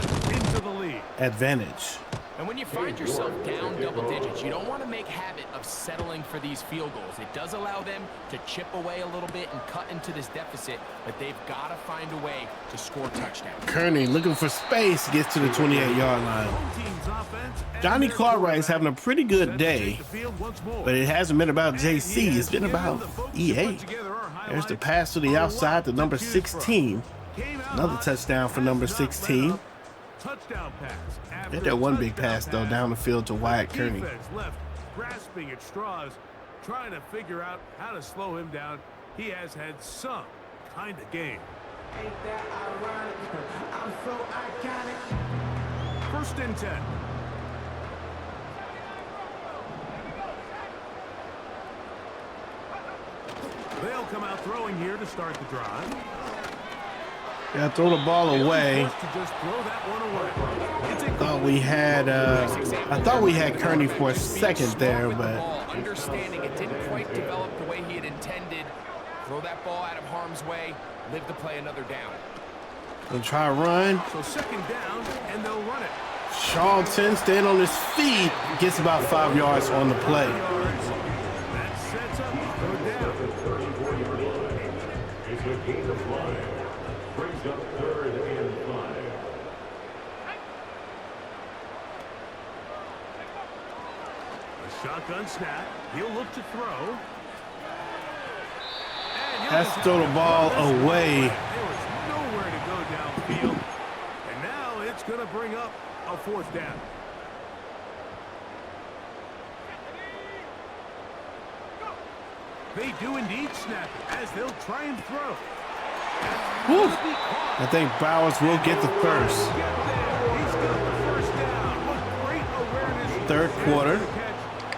advantage. And when you find yourself down double digits, you don't want to make habit of settling for these field goals. It does allow them to chip away a little bit and cut into this deficit, but they've got to find a way to score touchdowns. Kearney looking for space, gets to the 28-yard line. Johnny Cartwright's having a pretty good day, but it hasn't been about JC. It's been about EA. There's the pass to the outside to number 16. Another touchdown for number 16. Touchdown pass. Get that one big pass, though, down the field to Wyatt Kearney. Left, grasping at straws, trying to figure out how to slow him down. He has had some kind of game. Ain't that ironic? I'm so iconic. First and 10. They'll come out throwing here to start the drive. Yeah, throw the ball away. I thought we had Kearney for a second there, but understanding it didn't quite develop the way he had intended. Throw that ball out of harm's way, live to play another down. They'll try to run. So second down, and they'll run it. Charlton staying on his feet, gets about 5 yards on the play. That sets up third down. It's a gain of 5. Brings up 3rd and 5. A shotgun snap. He'll look to throw. Has to throw the ball away. There was nowhere to go downfield. And now it's going to bring up a fourth down. They do indeed snap it as they'll try and throw. Whew. I think Bowers will get the first. He's got the first down. What great awareness. Third quarter.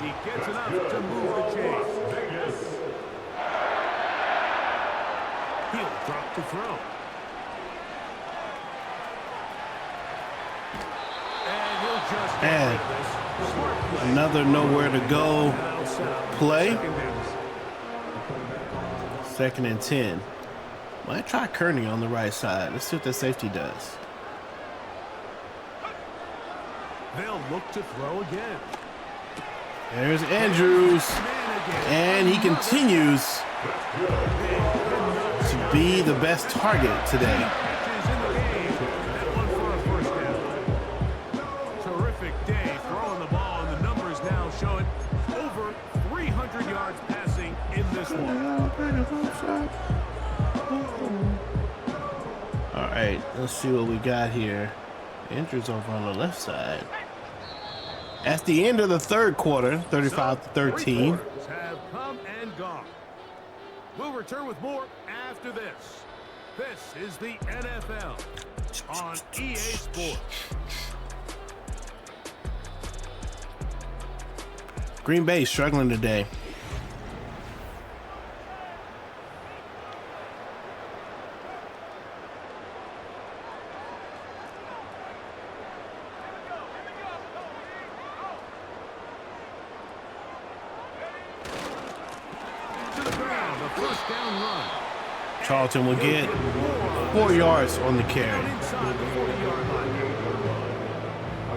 He gets enough to move the chains. He'll drop to throw. And he'll just And another nowhere to go play. Second and 10. Might try Kearney on the right side. Let's see what the safety does. They'll look to throw again. There's Andrews. And he continues to be the best target today. Terrific day throwing the ball, and the numbers now showing over 300 yards passing in this one. All right, let's see what we got here. Andrews over on the left side. At the end of the third quarter, 35-13. Have come and gone. We'll return with more after this. This is the NFL on EA Sports. Green Bay struggling today. Charlton will get 4 yards on the carry. A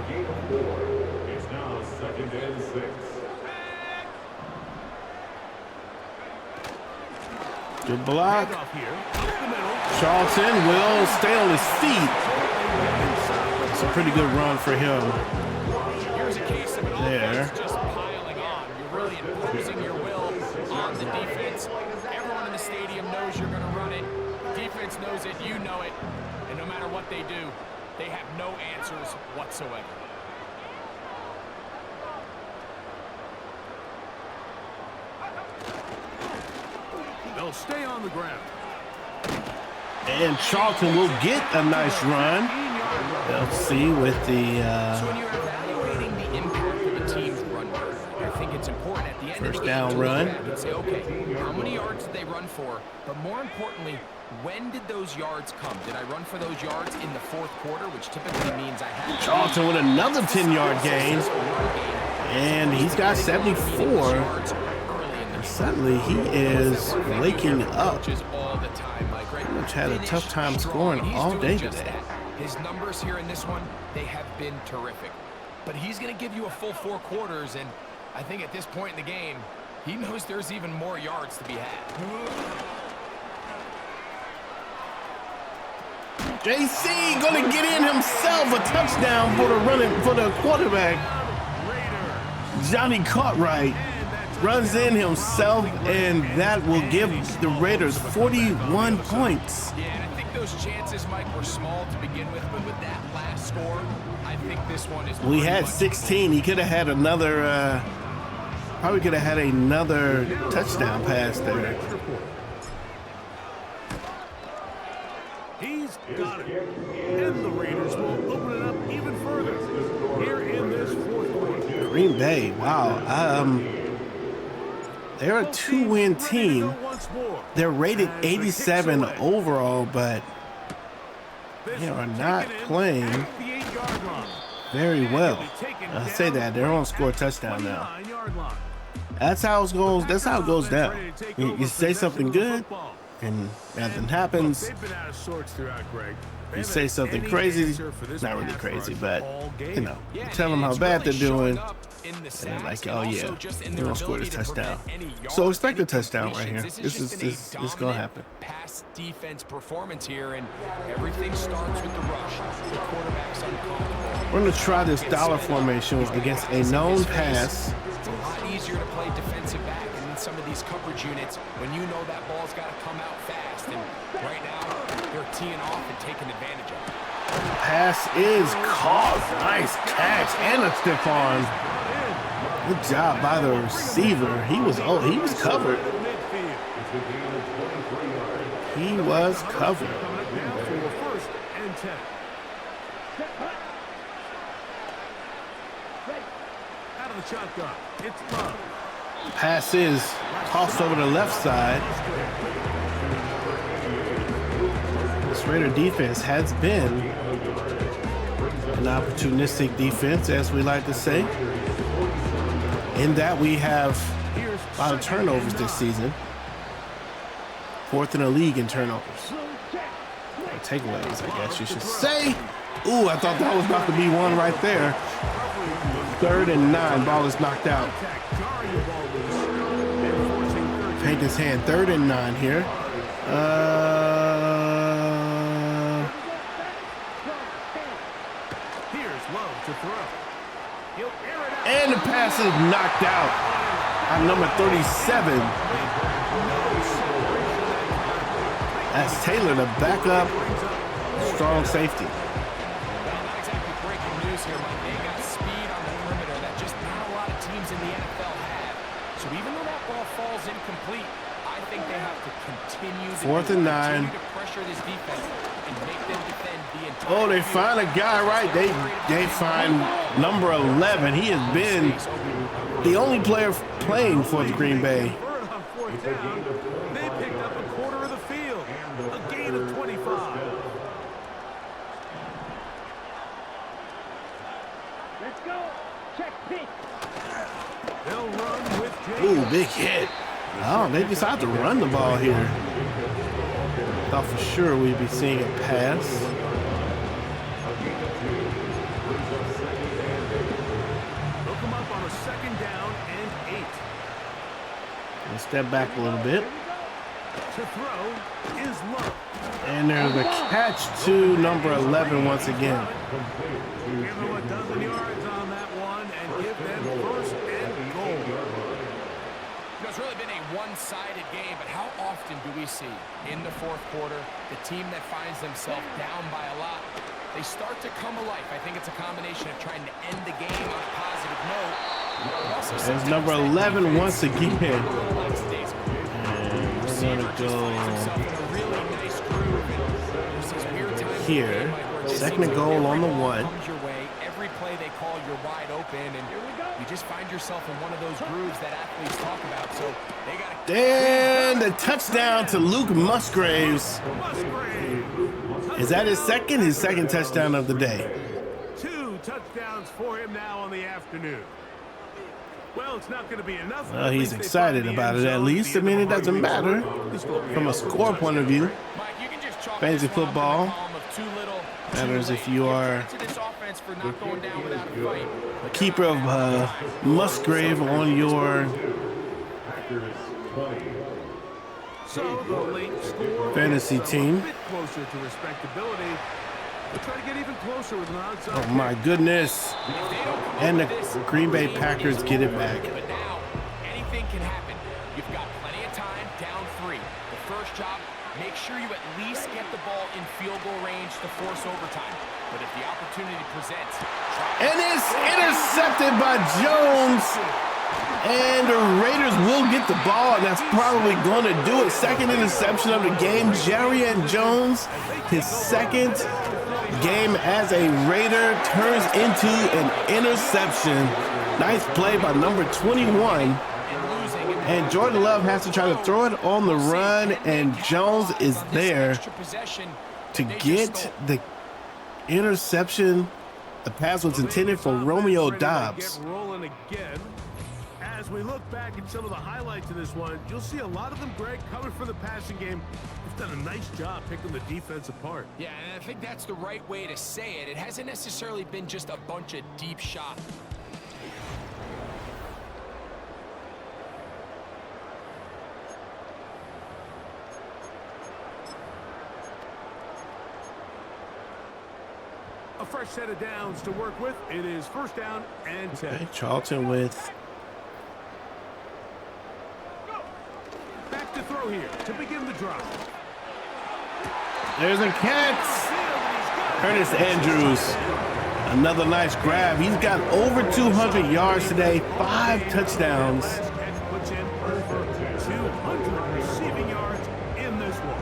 gain of 4. It's now 2nd and 6. Good block. Charlton will stay on his feet. It's a pretty good run for him. Here's a case of an there. offense just piling on. You're really imposing your will on the defense. Everyone in the stadium knows you're going to run it. Defense knows it, you know it. And no matter what they do, they have no answers whatsoever. They'll stay on the ground. And Charlton will get a nice run. Let's see with the... So when you're evaluating the impact of a team's run, I think it's important at the end First down run. And say, okay, how many yards did they run for? But more importantly, when did those yards come? Did I run for those yards in the fourth quarter, which typically means I had to. Charlton with another 10-yard gain. And he's got 74. Suddenly he is waking up. Which had a tough time scoring all day today. His numbers here in this one, they have been terrific. But he's going to give you a full 4 quarters, and I think at this point in the game, he knows there's even more yards to be had. JC gonna get in himself a touchdown for the quarterback. Johnny Cartwright runs in himself, and that will give the Raiders 41 points. Yeah, and I think those chances, Mike, were small to begin with, but with that last score, I think this one is. We had 16. He could have had another. Probably could have had another touchdown pass there. He's got it. And the Raiders will open it up even further here in this fourth quarter. Green Bay, wow. They're a 2-win team. They're rated 87 overall, but they are not playing very well. I say that they're on score a touchdown now. That's how it goes. That's how it goes down. You say something good, and nothing happens. You say something crazy, not really crazy, but you know, you tell them how bad they're doing, and they're like, oh yeah, they're gonna score this touchdown. So expect a touchdown right here. This is gonna happen. Pass defense performance here, and everything starts with the rush. The quarterback's uncomfortable. We're gonna try this dollar formation against a known pass. It's a lot easier to play defensive back and in some of these coverage units when you know that ball's got to come out fast. And right now, they're teeing off and taking advantage of it. Pass is caught. Nice catch and a stiff arm. Good job by the receiver. He was covered. He was covered. First and 10. Out of the shotgun, it's Love. Pass is tossed over the left side. This Raider defense has been an opportunistic defense, as we like to say, in that we have a lot of turnovers this season. 4th in the league in turnovers. Or takeaways, I guess you should say. Ooh, I thought that was about to be one right there. 3rd and 9, ball is knocked out. Paint his hand, 3rd and 9 here. And the pass is knocked out on number 37. That's Taylor, the backup strong safety. Not exactly breaking news here, Mike. They got speed on the perimeter that just not a lot of teams in the NFL have. So even though that ball falls incomplete, I think they have to continue to 4th and 9. pressure this defense and make them defend the entire. Oh, they find a guy right. They find number 11. He has been the only player playing for the Green Bay. They picked up a quarter of the field. A gain of 25. Let's go. Check pitch. They'll run with James. Ooh, big hit. Oh, they decided to run the ball here. Thought for sure we'd be seeing a pass. They'll come up on a 2nd down and 8. And step back a little bit. To throw is Love. And there's a catch to number 11 once again. Give them a dozen yards on that one and give them 1st and goal. You know, it's really been a one-sided game, but how often do we see in the 4th quarter the team that finds themselves down by a lot, they start to come alive? I think it's a combination of trying to end the game on a positive note. There's number 11 once again. And we're going to go here. 2nd and goal on the 1. play they call you're wide open, and you just find yourself in one of those grooves that athletes talk about. So they got to. And the touchdown to Luke Musgraves. Is that his second touchdown of the day? 2 touchdowns for him now on the afternoon. Well, it's not going to be enough. Well, he's excited about it at least. I mean, it doesn't matter from a score point of view. Fantasy football matters if you are a keeper of Musgrave on your fantasy team. Closer to respectability. We'll try to get even closer with an outside. Oh my goodness. And the Green Bay Packers get it back. But now, anything can happen. You've got plenty of time, down 3. The first job, make sure you at least get the ball in field goal range to force overtime. But if the opportunity presents... And it's intercepted by Jones. And the Raiders will get the ball, and that's probably going to do it. Second interception of the game. Jarrian Jones, his second game as a Raider, turns into an interception. Nice play by number 21. And Jordan Love has to try to throw it on the run, and Jones is there to get the interception. The pass was intended for Romeo Doubs. As we look back at some of the highlights of this one, you'll see a lot of them, Greg, coming from the passing game. He's done a nice job picking the defense apart. Yeah, and I think that's the right way to say it. It hasn't necessarily been just a bunch of deep shots. A fresh set of downs to work with. It is first down and 10. Okay, Charlton with... Back to throw here to begin the drive. There's a catch. Earnest Andrews, another nice grab. He's got over 200 yards today, 5 touchdowns. Puts in over 200 receiving yards in this one.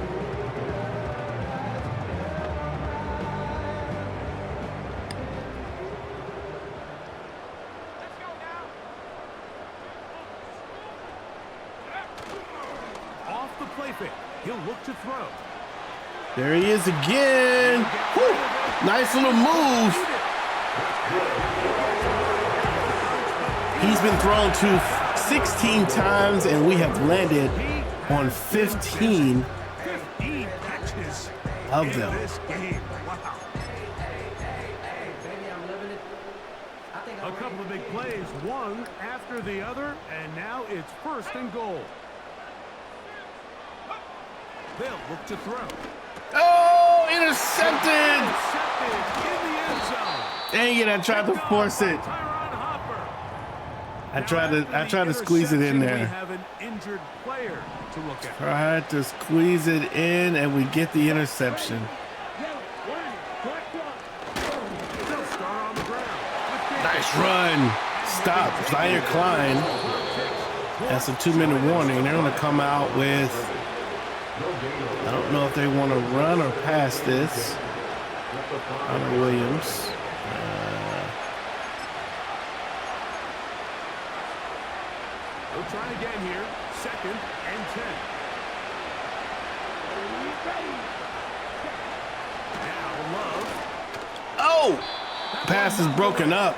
Off the play fake, he'll look to throw. There he is again. Woo. Nice little move. He's been thrown to 16 times, and we have landed on 15 of them. A couple of big plays, one after the other, and now it's first and goal. They'll look to throw. Oh, intercepted! In the end zone. Dang it, I tried to force it. I tried to squeeze it in We there. have an injured player to look at. Tried to squeeze it in, and we get the interception. They'll start on the ground. Nice run. Stop. Zaire Klein. That's a 2-minute warning. They're going to come out with... I don't know if they want to run or pass this. Connor Williams. We'll try again here. Second and 10. Now Love. Oh! Pass is broken up.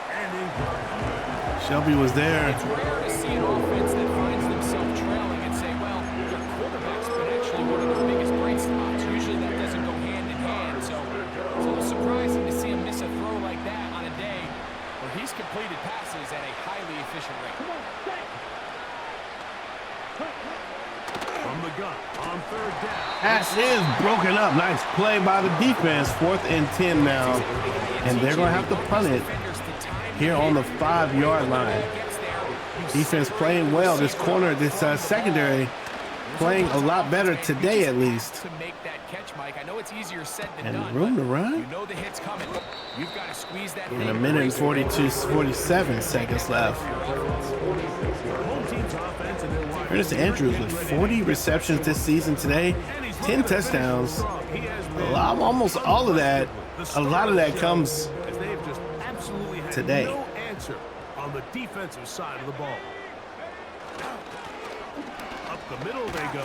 Shelby was there. It's rare to see an offense that finds themselves trailing and say, well, their quarterback's been actually one of their biggest bright spots. Usually that doesn't go hand in hand. So it's a little surprising to see him miss a throw like that on a day where he's completed passes at a highly efficient rate. From the gun on third down. Pass is broken up. Nice play by the defense. 4th and 10 now. And they're going to have to punt it here on the 5-yard line. Defense playing well. This corner, this secondary playing a lot better today at least. To make that catch, Mike. I know it's easier said than And done. room to You run. know the hit's coming. You've got to squeeze that In a minute and 47 seconds left. Home team's offense and their wide Earnest Andrews with 40 receptions this season today, 10 touchdowns. Almost all of that, a lot of that comes as they've just absolutely today. No answer on the defensive side of the ball. Up the middle they go.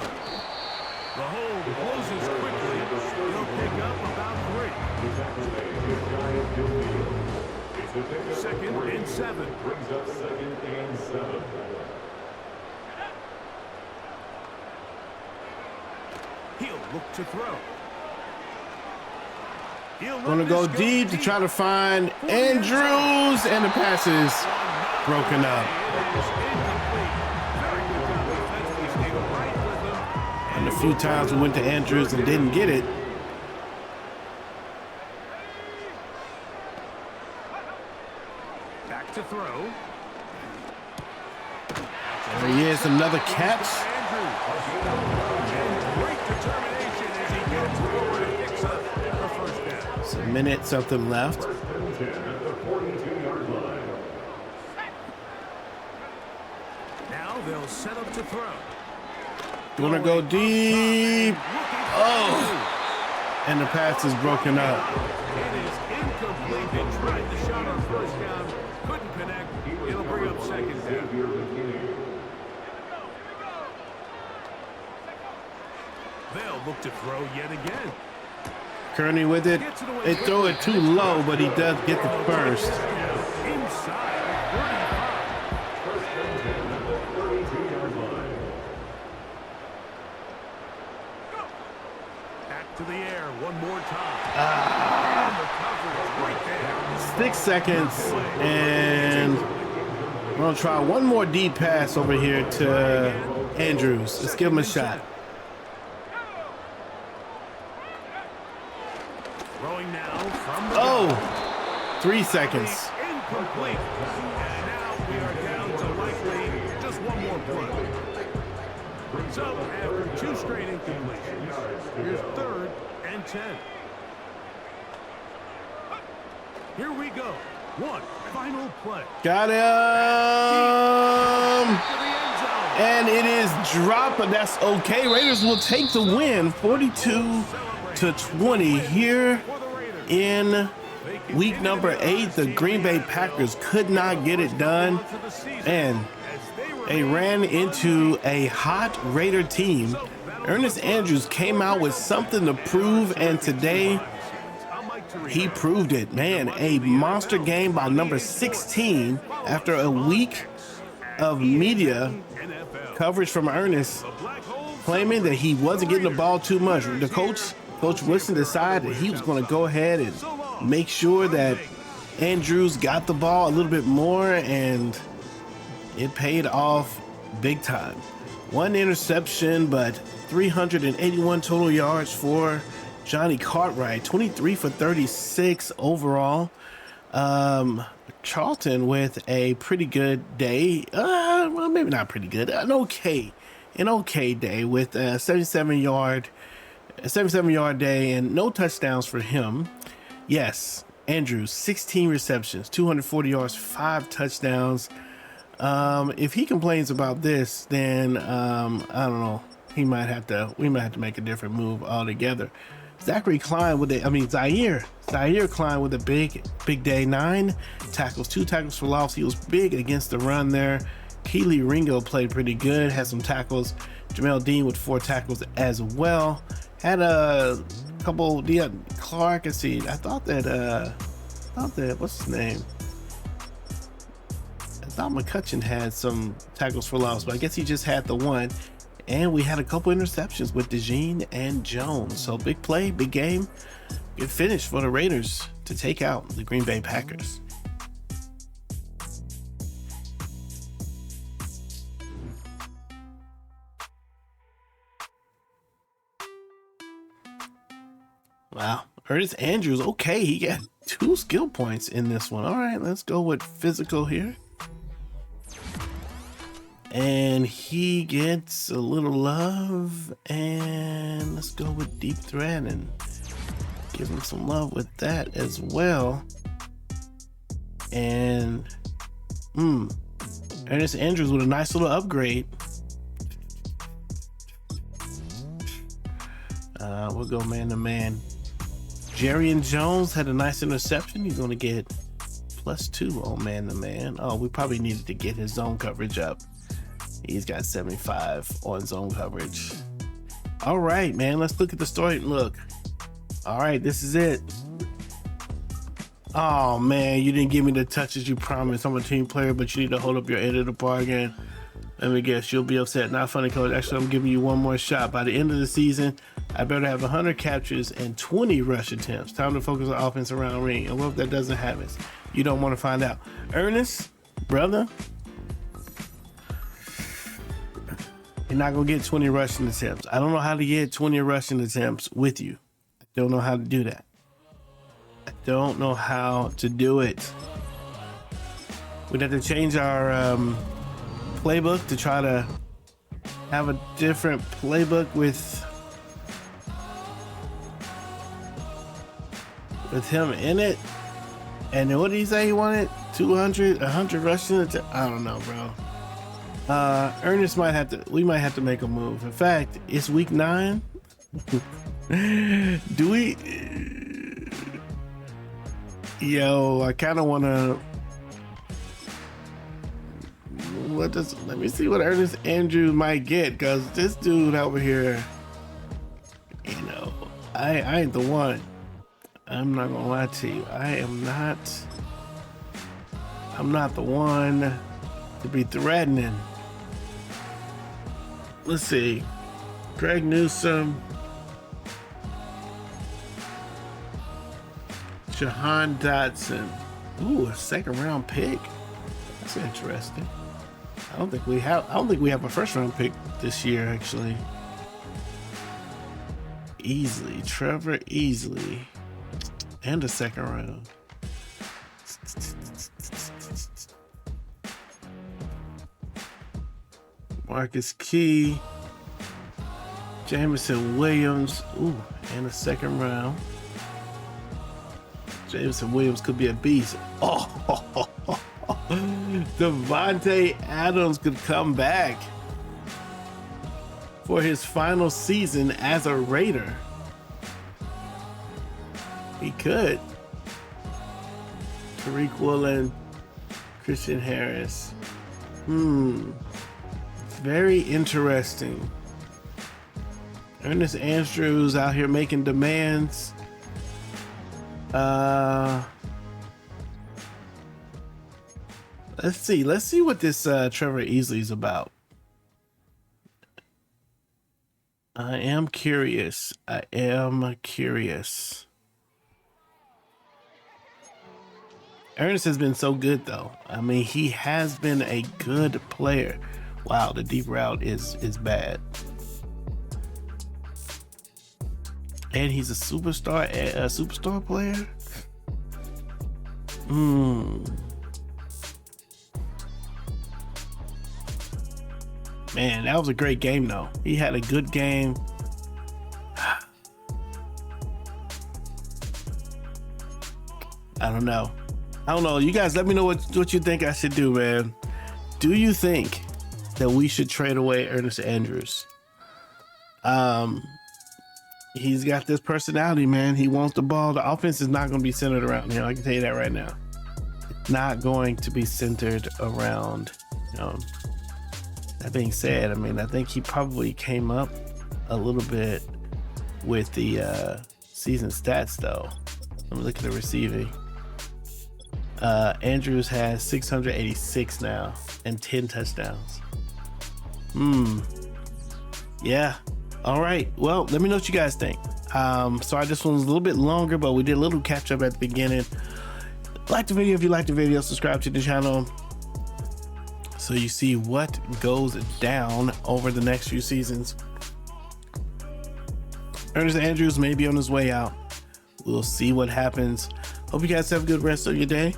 The hold closes quickly. He'll pick up about 3. Second and 7. Brings up 2nd and 7. He'll look to throw. Gonna go deep to try to find Andrews, and the pass is broken up. And a few times we went to Andrews and didn't get it. Back to throw. There he is, another catch. It's a minute something left. Now they'll set up to throw. Gonna go deep. Oh, and the pass is broken up. It is incomplete. They tried the shot on first down, couldn't connect. It'll bring up 2nd down. They'll look to throw yet again. Kearney with it. They throw it too low, but he does get the first. Inside 32-yard line. back to the air one more time. And the coverage right there. 6 seconds, and we're gonna try one more deep pass over here to Andrews. Let's give him a shot. Throwing now from the 3 seconds. incomplete. And now we are down to likely just one more play. So after 2 straight incompletions, here's 3rd and 10. Here we go. One final play. Got him. To the end zone. And it is dropped, but that's okay. Raiders will take the win, 42-20 here in week number 8. The Green Bay Packers could not get it done, and they ran into a hot Raider team. Earnest Andrews came out with something to prove, and today he proved it. Man, a monster game by number 16 after a week of media coverage from Earnest claiming that he wasn't getting the ball too much. The Coach Woodson decided he was going to go ahead and make sure that Andrews got the ball a little bit more, and it paid off big time. 1 interception, but 381 total yards for Johnny Cartwright. 23 for 36 overall. Charlton with a pretty good day. Well, maybe not pretty good. An okay day with a 77-yard day and no touchdowns for him. Yes, Andrews, 16 receptions, 240 yards, 5 touchdowns. If he complains about this, then I don't know. We might have to make a different move altogether. Zaire Klein with a big day. 9 tackles, 2 tackles for loss. He was big against the run there. Keely Ringo played pretty good, had some tackles. Jamel Dean with 4 tackles as well. Had a couple. Clark, I see. I thought that what's his name? I thought McCutcheon had some tackles for loss, but I guess he just had the one. And we had a couple interceptions with DeJean and Jones. So big play, big game, good finish for the Raiders to take out the Green Bay Packers. Wow, Earnest Andrews, okay, he got 2 skill points in this one. All right, let's go with physical here. And he gets a little love, and let's go with deep threat and give him some love with that as well. And Earnest Andrews with a nice little upgrade. We'll go man to man. Jerry and Jones had a nice interception. He's going to get +2 on man-to-man. Oh, we probably needed to get his zone coverage up. He's got 75 on zone coverage. All right, man, let's look at the story. Look. All right, this is it. Oh, man, you didn't give me the touches you promised. I'm a team player, but you need to hold up your end of the bargain. Let me guess, you'll be upset. Not funny, coach. Actually, I'm giving you one more shot. By the end of the season, I better have 100 captures and 20 rush attempts. Time to focus on offense around ring. And what if that doesn't happen? You don't want to find out. Earnest, brother, you're not going to get 20 rushing attempts. I don't know how to get 20 rushing attempts with you. I don't know how to do that. I don't know how to do it. We'd have to change our playbook to try to have a different playbook with him in it. And then what did he say he wanted? 200, 100 rushing attempts? I don't know, bro. Earnest we might have to make a move. In fact, it's week 9. Do we? Yo, I kind of want to. Let me see what Earnest Andrews might get, because this dude over here, you know, I ain't the one. I'm not gonna lie to you. I'm not the one to be threatening. Let's see. Greg Newsome, Jahan Dotson. Ooh, a 2nd round pick. That's interesting. I don't think we have a 1st round pick this year, actually. Easily, Trevor Easley, and a 2nd round. Marcus Key, Jameson Williams, ooh, and a 2nd round. Jameson Williams could be a beast. Oh, Devontae Adams could come back for his final season as a Raider. He could. Tariq Woolen, Christian Harris. Very interesting. Earnest Andrews out here making demands. Let's see what this Trevor Easley's about. I am curious. Earnest has been so good, though. I mean, he has been a good player. Wow, the deep route is bad. And he's a superstar player. Man, that was a great game, though. He had a good game. I don't know. You guys, let me know what you think I should do, man. Do you think that we should trade away Earnest Andrews? He's got this personality, man. He wants the ball. The offense is not going to be centered around him. I can tell you that right now. It's not going to be centered around him. That being said, I mean, I think he probably came up a little bit with the season stats, though. Let me look at the receiving. Andrews has 686 now and 10 touchdowns. Yeah. All right. Well, let me know what you guys think. Sorry, this one was a little bit longer, but we did a little catch up at the beginning. Like the video if you like the video. Subscribe to the channel so you see what goes down over the next few seasons. Earnest Andrews may be on his way out. We'll see what happens. Hope you guys have a good rest of your day.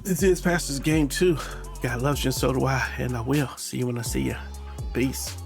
This is Pastor's Game 2. God loves you and so do I. And I will see you when I see you. Peace.